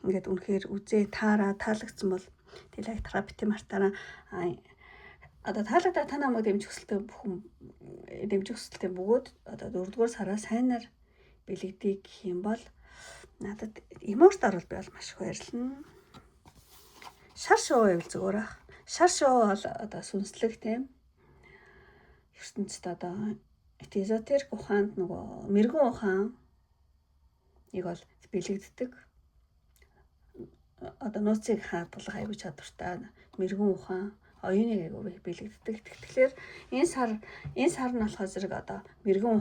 ингээд үнэхээр үзээ таараа таалагдсан бол тэг лайк тараа бити мартаараа одоо таалагдаа та намайг дэмжих хүсэлтэй бөгөөд одоо 4-р сараа сайнаар бэлэгдэе гэх юм бол надад эмоцд орвол би бол маш их баярлна. Шар шоу байвал зүгээр ах. Шар шоу бол одоо сүнслэг тийм. ертөнцид одоо эзотерик ухаанд нөгөө мэрэгэн ухаан нэг бол бэлэгддэг. Одоо нууцыг хаадгалах аягүй чадвартай мэрэгэн ухаан оюуныг аягүй бэлэгддэг. Тэгэхээр энэ сар нь болохоор зэрэг одоо мэрэгэн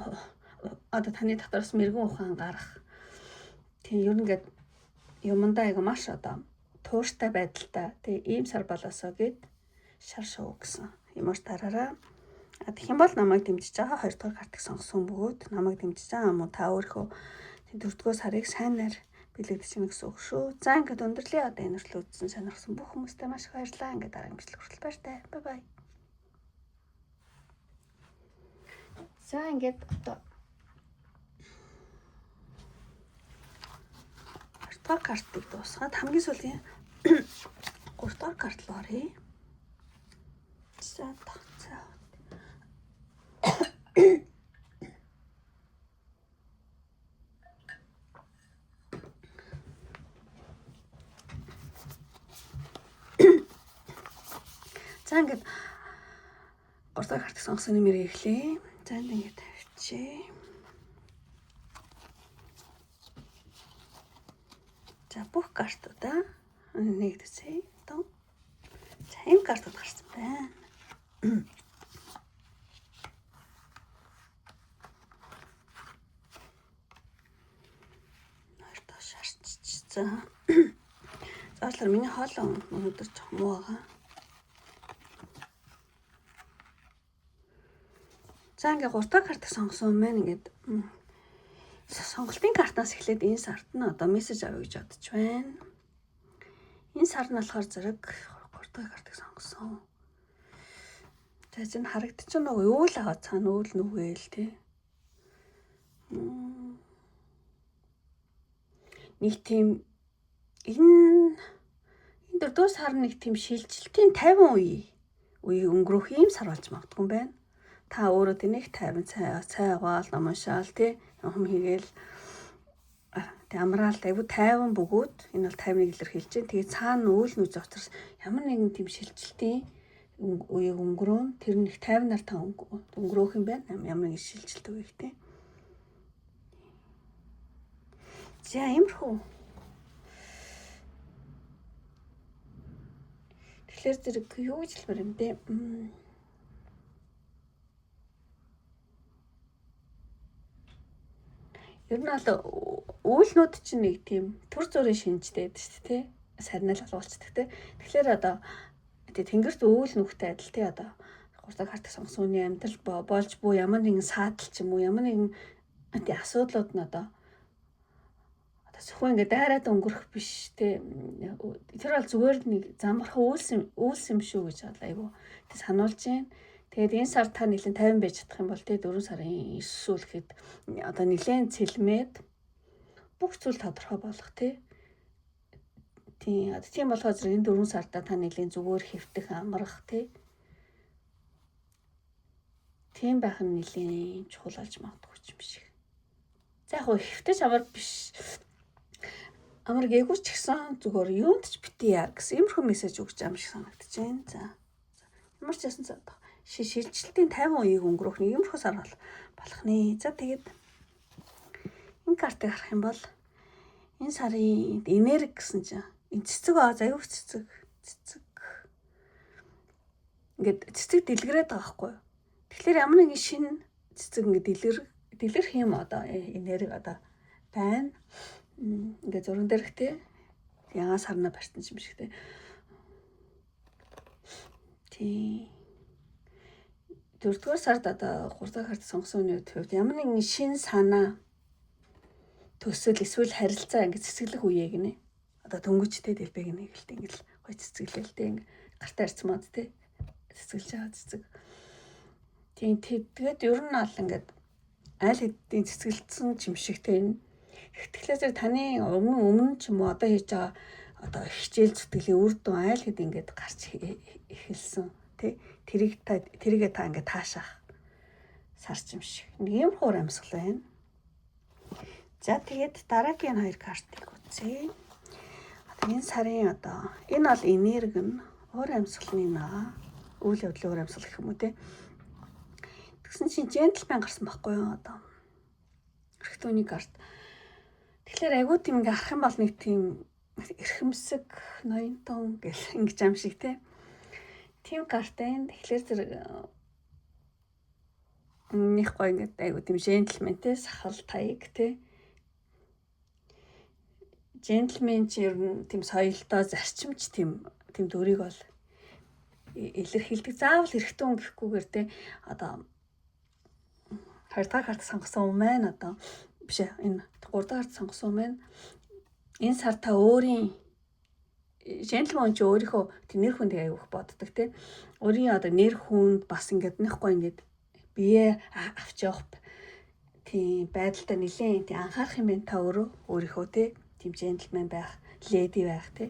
одоо таны дотроос мэрэгэн ухаан гарах. Тийм ер нь ингээд юмдаа аягүй маш одоо тууштай байдалтай. Тэгээ ийм сар болоосоо гэд шар шоу гэсэн юмор тараараа. Тэгэх юм бол намайг дэмжиж байгаа 2 дугаар картыг сонгосон бөгөөд намайг дэмжиж байгаа юм уу та өөрийнхөө 4-р сарыг сайнаар бэлэгдэж гэнэ гэсэн үг шүү. За ингээд өндөрлөө одоо энэ хүртэл үзсэн сонирхсан бүх хүмүүстээ маш их баярлалаа. Ингээд дараагийн бичлэг хүртэл баяртай. Бай бай. За ингээд одоо 2 дугаар картыг дуусгаад хамгийн сүүлийн 3 дугаар карт руу оръё. За тагцаа. За ингээд 3 дугаар картыг сонгосон нэмэр эхлэе. За ингээд тавьчихъя. За бүх картуудаа нэгдэцгээе. Одоо за энэ картууд гарсан байна. Нартаа шаарч. За. Заачлаар миний хоолой өнөөдөр жоохон муу байгаа. За ингээд 3 дахь картыг сонгосон маань ингээд сонголтын картаас эхлээд энэ сард нь одоо мессеж авъя гэж бодож байна. Энэ сар нь болохоор зэрэг 3 дахь картыг сонгосон. За чинь харагдчих нөгөө юу л аваад цаана үйл нүгээл тий. Нэг тийм энэ 4-р сар нэг тийм шилжилтийн 50% өнгөрөх ийм сар болж магадгүй юм байна. Та өөрөө тэнийх 50 цай аваал ном уншаал тий юм хийгээл тэг амраал айгу 50 бөгөөд энэ бол 51 илэрхийлж байна. Тэгээ цаана үйл нүж учраас ямар нэгэн тийм шилжилтийн үеийг өнгөрөөн тэр нэг 50 нар та өнгөрөөх юм байна. Ямар нэгэн шилжилт үеийг тий. За иймэрхүү. Тэгэхээр зэрэг юу гэж хэлмээр юм бэ? Ер нь бол үйлнүүд чинь нэг тийм төр зүрийн шинжтэй байдаг шүү дээ, тий. Сарнал болгоолцдог тий. Тэгэхээр одоо тэнгэрт үйл нүхтэй адил тий одоо 3 дахь картыг сонгосон үний амьдрал болж буй ямар нэгэн саатал ч юм уу ямар нэгэн тий асуудлууд нь одоо зөвхөн ингээд дайраад өнгөрөх биш тий. Тэр бол зүгээр нэг замархан үйлс юм шүү гэж бодлоо айгу тий сануулж байна. Тэгээд энэ сар та нэлээд 50 байж чадах юм бол тий 4 сарын 9 сүүлэхэд одоо нэлээд цэлмээд бүх зүйл тодорхой болох тий. Тийм одоо тийм болохоор зэрэг энэ 4 сарда та нэлээд зүгээр хэвтэх амрах тий. Тийм байх нь нэлээд чухал болж магадгүй юм шиг. За яг хөө хэвтэж амар биш. Амар гээгүй ч гэсэн зүгээр юунд ч битээ яа гэсэн иймэрхүү мессеж өгч байгаа юм шиг санагдаж байна. За. Ямар ч ясан цаа шилжилтийн 50% өнгөрөх нэг юмрхүү сар болох нэ. За тэгээд энэ картыг харах юм бол энэ сарын энерги гэсэн чинь энэ цэцэг аюу цэцэг ингээд цэцэг дэлгэрээд байгаа байхгүй. Тэгэхээр ямар нэгэн шинэ цэцэг ингээд дэлгэрэх юм одоо энерги одоо байна. Ингээд зурган дээрх тий ягаа сарна барьсан юм шиг тий. Тий 4-р сард одоо 3 дахь карт сонгосон үний хувьд ямар нэгэн шин санаа төсөл эсвэл харилцаа ингэ цэцэглэх үеэ гинэ. Одоо дөнгөжтэй дэлбэг нэг гэлтэй ингээл гой цэцэглэлтэй ингээ гартаа арцмаад тий цэцэглэж байгаа цэцэг. Тийм тэгээд ер нь бол ингээд аль хэдийн цэцгэлцсэн юм шигтэй энэ. Тэгэхээр таны өмнө ч юм уу одоо хийж байгаа одоо хичээл зүтгэлийн үр дүн аль хэд ингээд гарч эхэлсэн тий. Тэрийгээ та ингээд таашаах сарч юм шиг. Нэг юм хуур амьсгал байна. За тэгээд дараагийн 2 картыг үзье. Энэ сарын одоо энэ бол энерги нь уур амьсгалын үйл явдлын уур амьсгал гэх юм уу те. Тэгсэн чинь джентльмен гарсан байхгүй юу одоо. Эрхтүүний карт. Тэгэхээр айгуу тийм ингээ харах юм бол нэг тийм эрхэмсэг ноёнтон гэл ингэж ам шиг те. Тийм карт байна. Тэгэхээр зэрэг нэг гоё ингээд айгуу тийм джентльмен те сахал таяг те. Джентльмен чи ер нь тийм соёлтой зарчимч тийм дүрийг бол илэрхийлдэг. Заавал эрэгтэн гэхгүйгээр те одоо 2 дахь карт сонгосон юм байна одоо биш энэ 3 дахь карт сонгосон юм байна. Энэ сар та өөрийн джентльмен чи өөрийнхөө тийм нэр хүндийг аяавах боддог те. Өөрийн одоо нэр хүнд бас ингээд нэхгүй ингээд бие авч явах тийм байдалтай нэлээд тийм анхаарах юм байна та өөрийнхөө те. Тийм джентльмен байх, леди байх те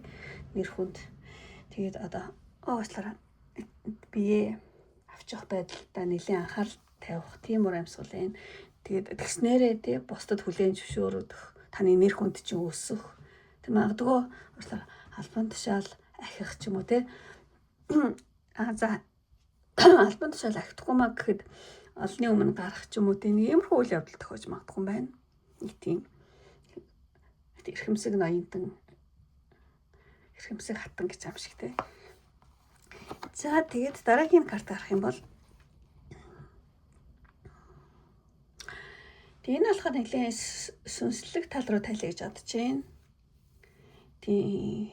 нэр хүнд. Тэгээд одоо уучлаарай бие авч явах байдалтай нэлээд анхаарал тавих тийм уур амьсгал байна. Тэгээд тэгснээрээ те бусдад хүлээн зөвшөөрөх, таны нэр хүнд чинь өсөх. Тэг магадгүй уучлаарай албан тушаал ахих ч юм уу те. За албан тушаал ахихгүй маа гэхэд олны өмнө гарах ч юм уу те нэг иймэрхүү үйл явдал тохиож магадгүй юм байна. Нэг тийм эрхэмсэг ноёнтон эрхэмсэг хатан гэж ам шиг те. За тэгээд дараагийн карт гарах юм бол энэ болохоор нэлээд сүнслэг тал руу тайлъя гэж бодож байна. Тийм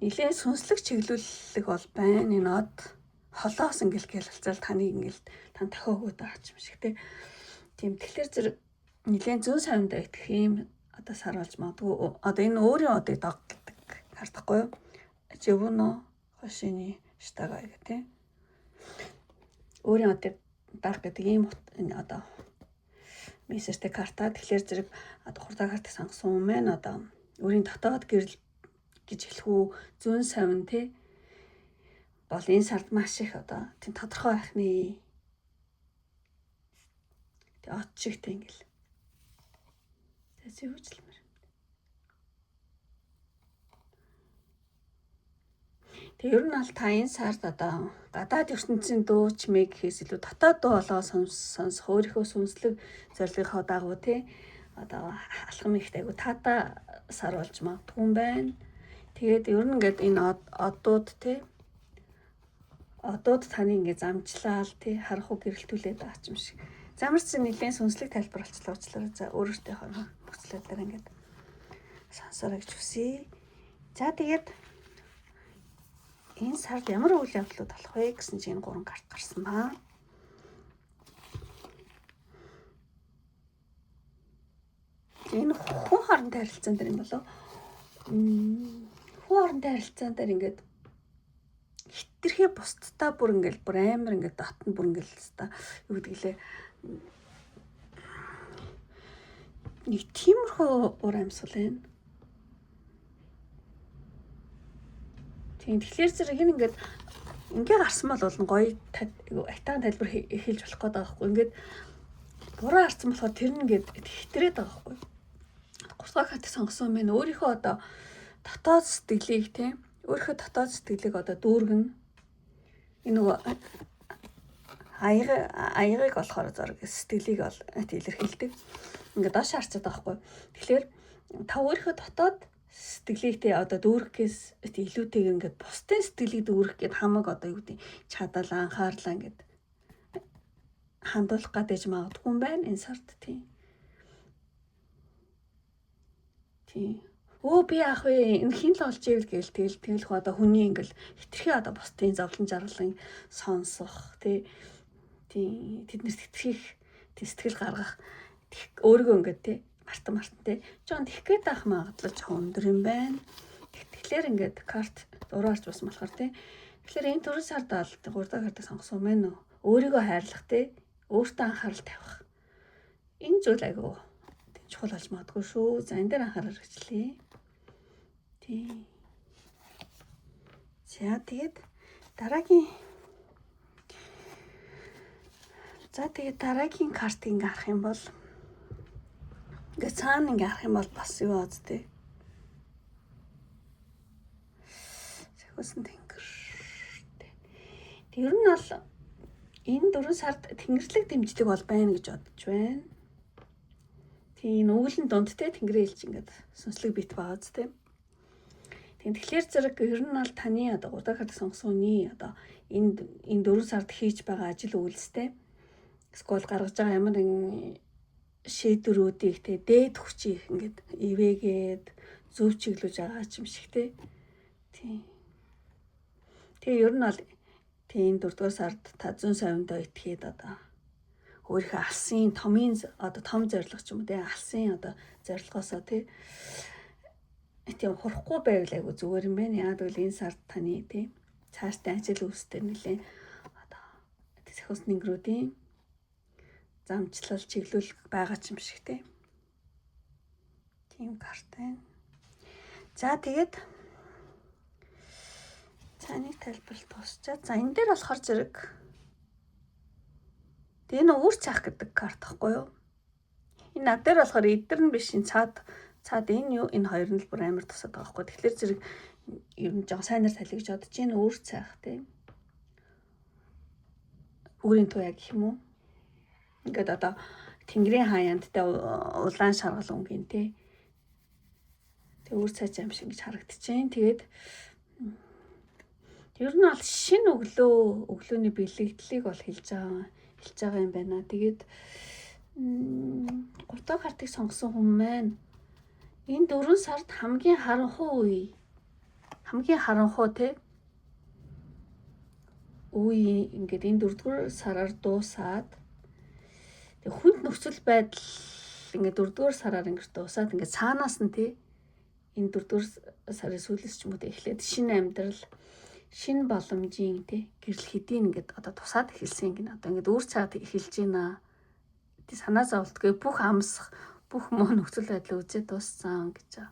нэлээд сүнслэг чиглүүлэг бол байна. Энэ од холоос ингээл гэлэлцэл таныг ингээл тань тохиогоод байгаа юм шиг те. Тийм тэгэхээр зэрэг нэлээд зүүн савнд итгэх юм одоо сар болж магадгүй одоо энэ өөрийн одыг дог гэдэг хардахгүй юу? Живуно хошины штага гэх тийм. Өөрийн одыг дог гэдэг ийм одоо мессежтэй карта. Тэгэхээр зэрэг одоо 3 дахь картыг сонгосон юм байна. Одоо өөрийн дотоод гэрэл гэж хэлэх үү зүүн савн тий бол энэ сард маш их одоо тийм тодорхой байхны тий от чигтэй ингээл зөвжлмэр. Тэг ер нь аль та энэ сард одоо гадаад ертөнцийн дуу чимээ гэхээс илүү дотоод дуу болоо сонсох өөрийнхөө сүнслэг зорилгынхоо дагуу тий одоо алхам ихтэй айгу таата сар болж магадгүй юм байна. Тэгээд ер нь ингээд энэ одууд тий одууд таны ингээд замчлал тий харах уу гэрэлтүүлээд байгаа юм шиг. Замарсан нэлээд сүнслэг тайлбар болчлоо уучлаарай. За өөрөөсөө хоног бүцлээдээр ингээд сонсороо гэж хүсье. За тэгээд энэ сард ямар үйл явдлууд болох вэ гэсэн чинь 3 карт гарсан баа. Энэ хүн хоорондын харилцаан дээр юм болов. Хүн хоорондын харилцаан дээр ингээд хитрхи бусдтай бүр ингээд бүр амар ингээд дотн бүр ингээд л та юу гэдэг лээ. Нэг тиймэрхүү уур амьсгал байна. Тийм тэгэхээр зэрэг энэ ингээд гарсан бол гоё айтаан тайлбар хэлж болох гээд байгаа байхгүй. Ингээд буруу харсан болохоор тэр нь ингээд хитрээд байгаа байхгүй. 3 дахь хатыг сонгосон юм байна. Өөрийнхөө одоо дотоод сэтгэлийг тийм өөрийнхөө дотоод сэтгэлийг одоо дүүргэн энэ нөгөө аягыг болохоор зорг сэтгэлийг бол илэрхийлдэг. Ингээд доош харцаад байгаа байхгүй. Тэгэхээр та өөрийнхөө дотоод сэтгэлийг те одоо дүүргээс илүүтэйг ингээд бусдын сэтгэлийг дүүргэх гээд хамаг одоо юу гэдэг чадал анхаарлаа ингээд хандуулах гадаж магадгүй юм байна энэ сард тийм. Өө би яах вэ? Энэ хин л болж ивэл гээл тэгэл одоо хүний ингээл хитрхи одоо бусдын зовлон жарлалын сонсох тийм тэднэрт хитрхих сэтгэл гаргах өөрийгөө ингээд тийм мартан тий. Жон тэгэх гээд ах магадлал жоохон өндөр юм байна. Тэгэхээр ингээд карт дураарч бас болохоор тий. Тэгэхээр энэ төрөл сард ал 3 дахь картыг сонгосон юм байна уу? Өөрийгөө хайрлах тий. Өөртөө анхаарал тавих. Энэ зүйл айгүй чухал болж магадгүй шүү. За энэ дээр анхаарал хөвчлээ. Тий. За тэгээд Дараагийн за тэгээд дараагийн картыг ингээ харах юм бол ингээ цаана ингээ харах юм бол бас юу ааз тээ. Сахиусан тэнгэр. Ер нь бол энэ 4 сард тэнгэрлэг дэмжлэг бол байна гэж бодож байна. Тийм өвгөлн дунд те тэнгэрийн хэлж ингээд сүнслэг бит бааз те. Тэгэхээр зэрэг ер нь бол таны одоо 3 дахь карт сонгосон үний одоо энэ 4 сард хийж байгаа ажил үйлстэй эсвэл гаргаж байгаа ямар нэгэн шийдвэрүүдийг те дээд хүчийг ингээд ивэгээд зөв чиглүүлж байгаа юм шиг те. Тийм. Тэгээ ер нь бол тийм 4 дугаар сард та 100% итгээд одоо өөрийнхөө алсын томын одоо том зорилго ч юм уу те алсын одоо зорилгоосоо те тийм хурахгүй байвал айгу зүгээр юм байна. Яг бол энэ сард таны тийм цаашдын ажил үйлстэй нэлээ одоо сахиус нэнгэрүүдийн замчлал чиглэл байгаа юм шиг тийм карт байна. За тэгээд цааны тайлбарт дуусчаа. За энэ дээр болохоор зэрэг энэ үүр цаах гэдэг карт байхгүй юу? Энэ над дээр болохоор эдэр нь биш энэ цаад энэ юу энэ хоёр нь л бүр амар тусаад байгаа байхгүй. Тэгэхээр зэрэг ер нь жоо сайнаар тайлгаж бодож энэ үүр цаах тийм. Өөрийн туяа гэх юм уу? Ингээд одоо тэнгэрийн хаяандтай улаан шаргал өнгөн тий. Тэг үүр цааж юм шиг гэж харагдчихээн. Тэгээд ер нь бол шинэ өглөөний бэлэгдлийг бол хэлж байгаа юм байна. Тэгээд 3 дахь картыг сонгосон хүн маань энэ 4 сард хамгийн харанхуй те үе ингээд энэ 4 дугаар сараар дуусаад тэг хүнд нөхцөл байдал ингээд 4 дугаар сараар ингээд дуусаад ингээд цаанаас нь те энэ 4 дугаар сарын сүүлээс ч юм уу эхлээд шинэ амьдрал шинэ боломжийн те гэрэл хэдийн ингээд одоо тусаад эхэлсэн гин одоо ингээд үүр цаад эхэлж байна. Тэ санаа зовлтгүй бүх амсах бүх муу нөхцөл байдал үзээ дууссан гэж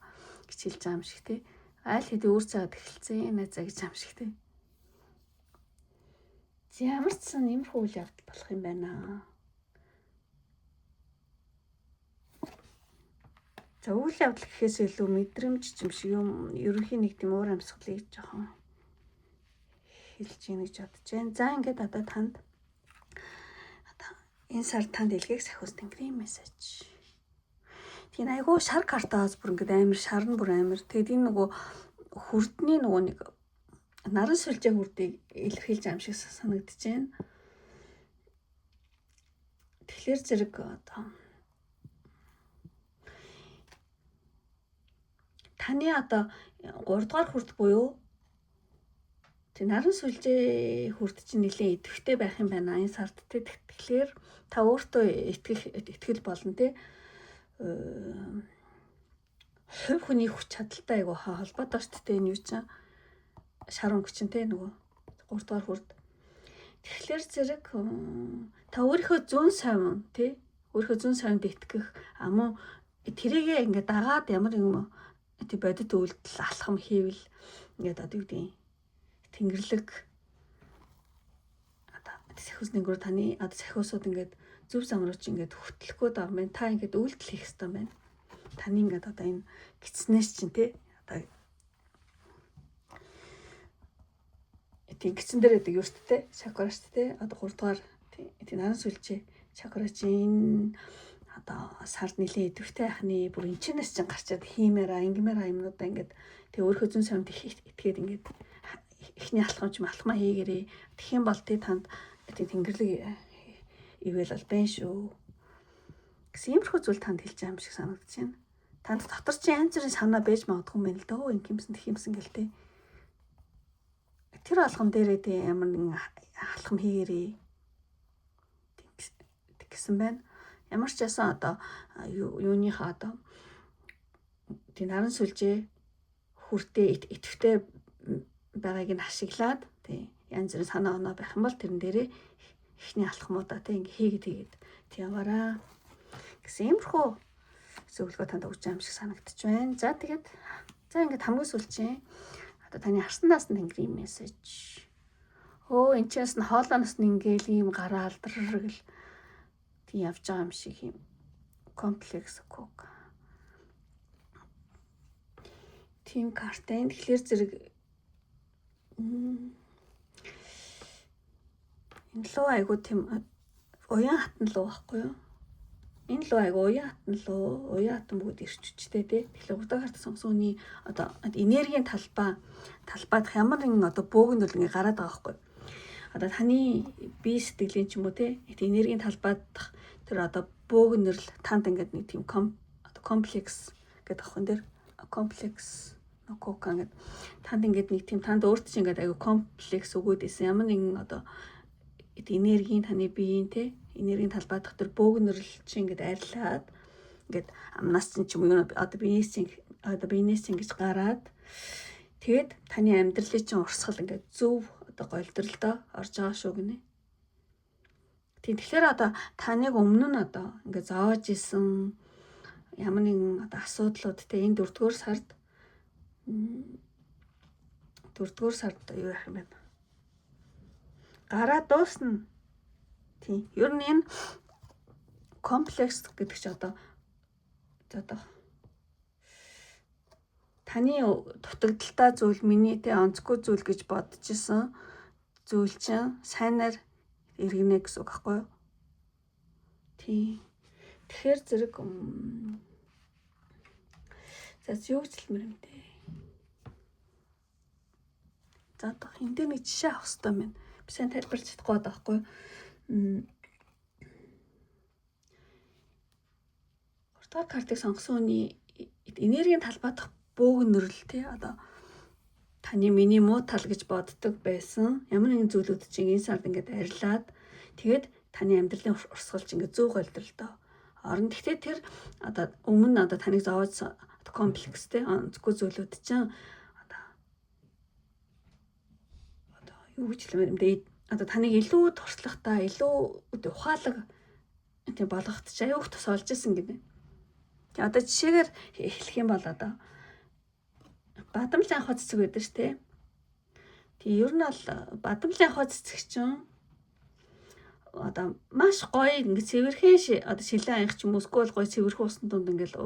хэлж байгаа юм шиг те. Айл хэдий үүр цаад эхэлсэн найзаа гэж юм шиг те. Ямар ч сан нэмэрхүү үйл явдал болох юм байна. За үйл явдал гэхээс илүү мэдрэмж юм шиг юм ерөнхийн нэг тийм уур амьсгалыг жоохон хэлж ийн гэж бодож байна. За ингээд одоо танд энэ сар танд илгээх сахиус тэнгэрийн мессеж. Тийм айгуу шар картаас бүр ингээд амар шарн бүр амар. Тэгэд энэ нөгөө хүрдний нөгөө нэг наран сүлжээ хүрдийг илэрхийлж ам шиг санагдаж байна. Тэгэхээр зэрэг одоо таны одоо 3 дугаар хүрд буюу тэг наран сүлжээ хүрд чинь нэлээд идэвхтэй байх юм байна энэ сард те. Тэгэхээр та өөртөө итгэл болно те. Хувь хүний хүч чадалтай айгу холбоотой шүү дээ энэ юу чинь шар өнгө чинь те нөгөө 3 дугаар хүрд. Тэгэхээр зэрэг та өөрийнхөө зүүн совин те өөрийнхөө зүүн совинд итгэх амун тэрийгээ ингээд дагаад ямар юм тий бодит үйлдэл алхам хийвэл ингээд одоо юу гэдэг тэнгэрлэг одоо сахиус нэнгэр таны одоо сахиусууд ингээд зөв зам руу чи ингээд хөтлөхөө даа юм. Та ингээд үйлдэл хийх хэрэгтэй байна. Таны ингээд одоо энэ гиснээс чинь тий одоо тий гисэн дээр байдаг юу шүү дээ чакра шүү дээ. Одоо 3 дугаар тий наран сүлжээ чакра чинь одоо сард нэлээд идэвхтэй ахны бүр энчнээс чинь гарчаад хиймээраа ингэмээраа юмнуудаа ингээд тэг өөрийнхөө зүүн совинд итгээд ингээд эхний алхамч алхмаа хийгэрээ тэгэх юм бол тий танд тэнгэрлэг ивэл бол байна шүү гэсэн иймэрхүү зүйл танд хэлж байгаа юм шиг санагдаж байна. Танд дотор чи янз бүрийн санаа байж магадгүй юм байна л дөө ингэ юмсан тэх юмсан гэл тий. Тэр алхам дээрээ тий ямар нэгэн алхам хийгэрээ гэсэн байна. Ямар ч ясан одоо юуныхаа одоо тий наран сүлжээ хүртээ идэвхтэй байгааг нь ашиглаад тий янз бүрийн санаа оноо байх юм бол тэрэн дээрээ эхний алхмуудаа тий ингээ хийгээд тий яваараа гэсэн иймэрхүү зөвлөгөө танд өгч байгаа юм шиг санагдаж байна. За тэгээд ингээд хамгийн сүүлчийн одоо таны харсан даасан тэнгэрийн мессеж Хөө энэ ч нь хоолооноос нь ингээл ийм гараа алдрал тийм явж байгаа юм шиг юм. Комплекс кок. Тим карта. Тэгэхээр зэрэг энэ луу айгу тийм уян хатан луу байхгүй юу? Энэ луу айгу уян хатан луу, уян хатан бүгд ирчвчтэй тий. Тэгэхээр урдаа карта сонгосооны одоо энергийн талбайдах ямар нэгэн одоо бөөгнөл ингээ гараад байгаа байхгүй юу? Одоо таны бие сэтгэлийн ч юм уу тий. Энергийн талбайдах тэр одоо бөөгнөл танд ингээд нэг тийм комплекс гэдэг ахын дээр комплекс кока гэдэг танд ингээд нэг тийм танд өөрт чинь ингээд аюу комплекс өгөөд исэн ямар нэгэн одоо энергийн таны биеийн те энергийн талбайдах тэр бөөгнөрл чинь ингээд арилаад ингээд амнаас чинь ч юм уу одоо биенээс чинь гэж гараад тэгэд таны амьдралын чинь урсгал ингээд зөв одоо голдролдоо орж байгаа шүү гинэ. Тэгэхээр одоо таныг өмнө нь одоо ингээд зоож исэн ямар нэгэн одоо асуудлууд те энэ 4-р сард юу яах юм бэ? Гараа дуусна. Тийм. Ер нь энэ комплекс гэдэг чи одоо таны дутагдaltaй зүйл миний те онцгүй зүйл гэж бодож исэн зүйл чинь сайнаар эргэнэ гэсэн үг байхгүй юу? Тийм. Тэгэхээр зэрэг за юу гэж хэлмээр юм бэ? За одоо энэ дээр нэг жишээ авах хэрэгтэй байна. Би сайн тайлбарлаж чадахгүй байгаа байхгүй юу? Гурдугаар картыг сонгосон хүний энергийн талбайдах бөөгнөрл тий одоо таны миний муу тал гэж боддог байсан ямар нэгэн зүйлүүд чинь энэ сард ингээд арилаад тэгээд таны амьдралын урсгалч ингээд зөв голдролдоо орон. Гэхдээ тэр одоо өмнө одоо таныг зовоож комплекстэй онцгүй зүйлүүд чинь одоо юу гэж хэлмээр юм бэ? Одоо таныг илүү туршлагатай, илүү ухаалаг тийм болгоход ч аюух тус олж исэн гинэ. Тэгээ одоо жишээгээр эхлэх юм бол одоо бадамжлын анхаа цэцэг байдаг ш тий. Тэгээ ер нь бол бадамжлын анхаа цэцэг чинь одоо маш гоё ингэ цэвэрхэн одоо шилэн аянх ч юм уу эсвэл гоё цэвэрхэн усны дунд ингээл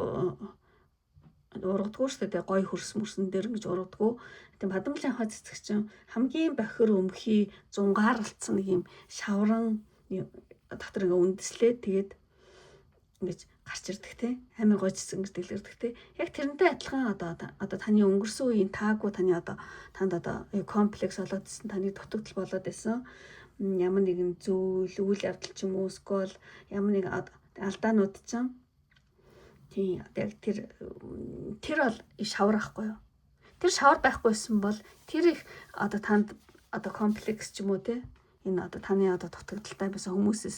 ургадгүй шүү дээ. Гоё хөрс мөрсөн дээр ингэж ургадгүй. Тийм бадамжлын анхаа цэцэг чинь хамгийн бохир өмхий зунгаарлцсан нэг юм шавран дотор ингээ үндэслээд тэгээд ингэж гарч ирдэг те. Амар гоё цэцэг ингэж дэлгэрдэг те. Яг тэрнтэй адилхан одоо таны өнгөрсөн үеийн таагүй таны одоо танд одоо комплекс болоод исэн, таны дутагдал болоод исэн ямар нэгэн зүйл, үйл явдал ч юм уу эсвэл ямар нэгэн алдаанууд чинь тийм яг тэр бол шавар ахгүй юу? Тэр шавар байхгүйсэн бол тэр их одоо танд одоо комплекс ч юм уу те энэ одоо таны одоо дутагдaltaй байсан хүмүүсээс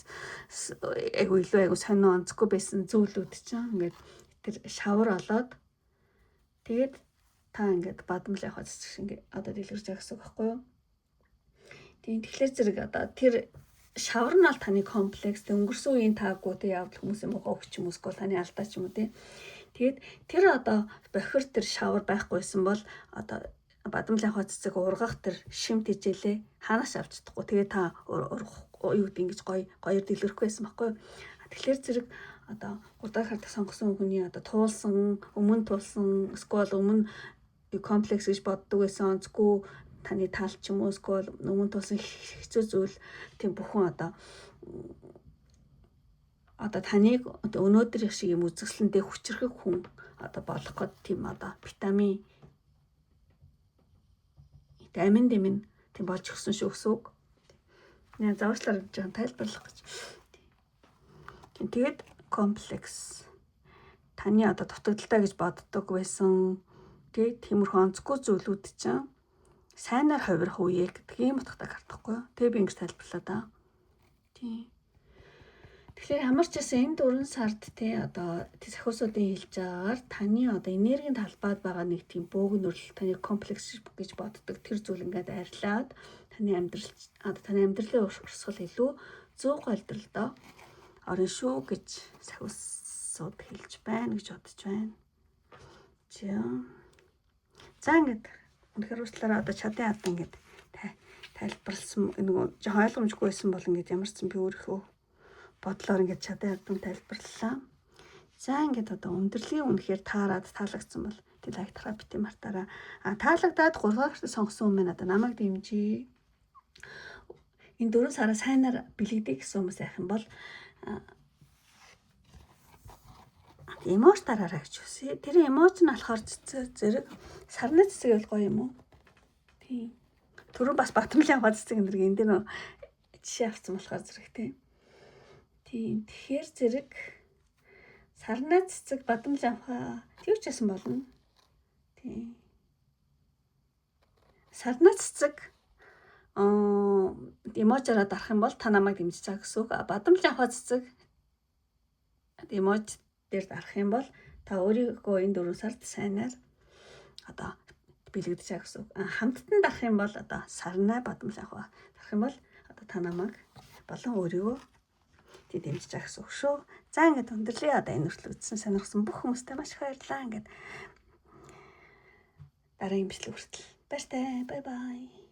айгу сонио онцгүй байсан зүйлүүд чинь ингээд тэр шавар олоод тэгээд та ингээд бадамжлын анхаа цэцэг шиг ингээд одоо дэлгэрж байгаа гэсэн үг байхгүй юу? Тийм тэгэхээр зэрэг одоо тэр шавар нь бол таны комплекс өнгөрсөн үеийн таагүй те явдал хүмүүсийн муухай өгч юм уусгүй таны алдаа ч юм уу те. Тэгээд тэр одоо бохир тэр шавар байхгүйсэн бол одоо бадамжлын анхаа цэцэг ургах тэр шимт хижээлээ ханаас авч чадахгүй. Тэгээд та юу гэдэг ингэж гоёор дэлгэрэх байсан байхгүй юу? Тэгэхээр зэрэг одоо 3 хартаа сонгосон хүний одоо өмнө туулсан эсвэл өмнө комплекс гэж боддог байсан онцгүй таны тал ч юм уу эсвэл өмнө тулсан хэцүү зүйл тийм бүхэн одоо таныг одоо өнөөдөр шиг юм үзэсгэлэнтэй хүчрхэг хүн одоо болгоход тийм одоо витамин амин дэмэн тийм болж өгсөн шүү гэсэн үг. Нэ завчлаар жаа тайлбарлах гэж. Тэгээд комплекс таны одоо дутагдaltaй гэж боддог байсан тиймэрхүү онцгүй зүйлүүд чинь сайнаар хувирах үе гэдэг юм утгатай картахгүй юу? Тэгээ би ингэж тайлбарлаа да. Тийм. Тэгэхээр ямар ч гэсэн энэ 4 сард те одоо сахиусуудын хэлж байгаагаар таны одоо энергийн талбайд байгаа нэг тийм бөөгнөрл таны комплекс гэж боддог тэр зүйл ингээд арилаад таны амьдралын урсгал илүү зөв голдролдоо орно шүү гэж сахиусууд хэлж байна гэж бодож байна. За ингээд үнэхээр уучлаарай одоо чадын хад ингээд тайлбарлсан нэг жоохон ойлгомжгүй байсан бол ингээд ямар ч юм би өөрийнхөө бодлоор ингээд чадан ардам тайлбарлалаа. За ингээд одоо өндөрлөгийн үнэхээр таалагдсан бол тэг лайк тараа бити мартаараа. Таалагдаад 3 дахь сонгосон хүмүүс надад намайг дэмжиж энэ 4 сараа сайнаар бэлэгдээ гэсэн хүмүүс байх юм бол эмоц дараараа гэж үсэ. Тэр эмоц нь болохоор зэрэг сарны цэцэг бол гоё юм уу? Тийм. Түрүү бас Батмлын аваа цэцэг энэ дээр нөө жишээ авсан болохоор зэрэг тийм. Тэгэхээр зэрэг сарны цэцэг Батмлын аваа тэр ч ясан болно. Тийм. Сарны цэцэг эмоцороо дарах юм бол та намайг дэмжиж байгаа гэсэн үг. Батмлын аваа цэцэг эмоц дээр дарах юм бол та өөрийгөө энэ 4 сард сайнаар одоо бэлэгдэж байгаа гэсэн үг. Хамттан дарах юм бол одоо сарнай Батмлын аваа дарах юм бол одоо та намайг болон өөрийгөө дэмжиж байгаа гэсэн үг шүү. За ингээд өндөрлөе. Одоо энэ хүртэл үзсэн сонирхсан бүх хүмүүстээ маш их баярлалаа. Ингээд дараагийн бичлэг хүртэл баяртай. Бай бай.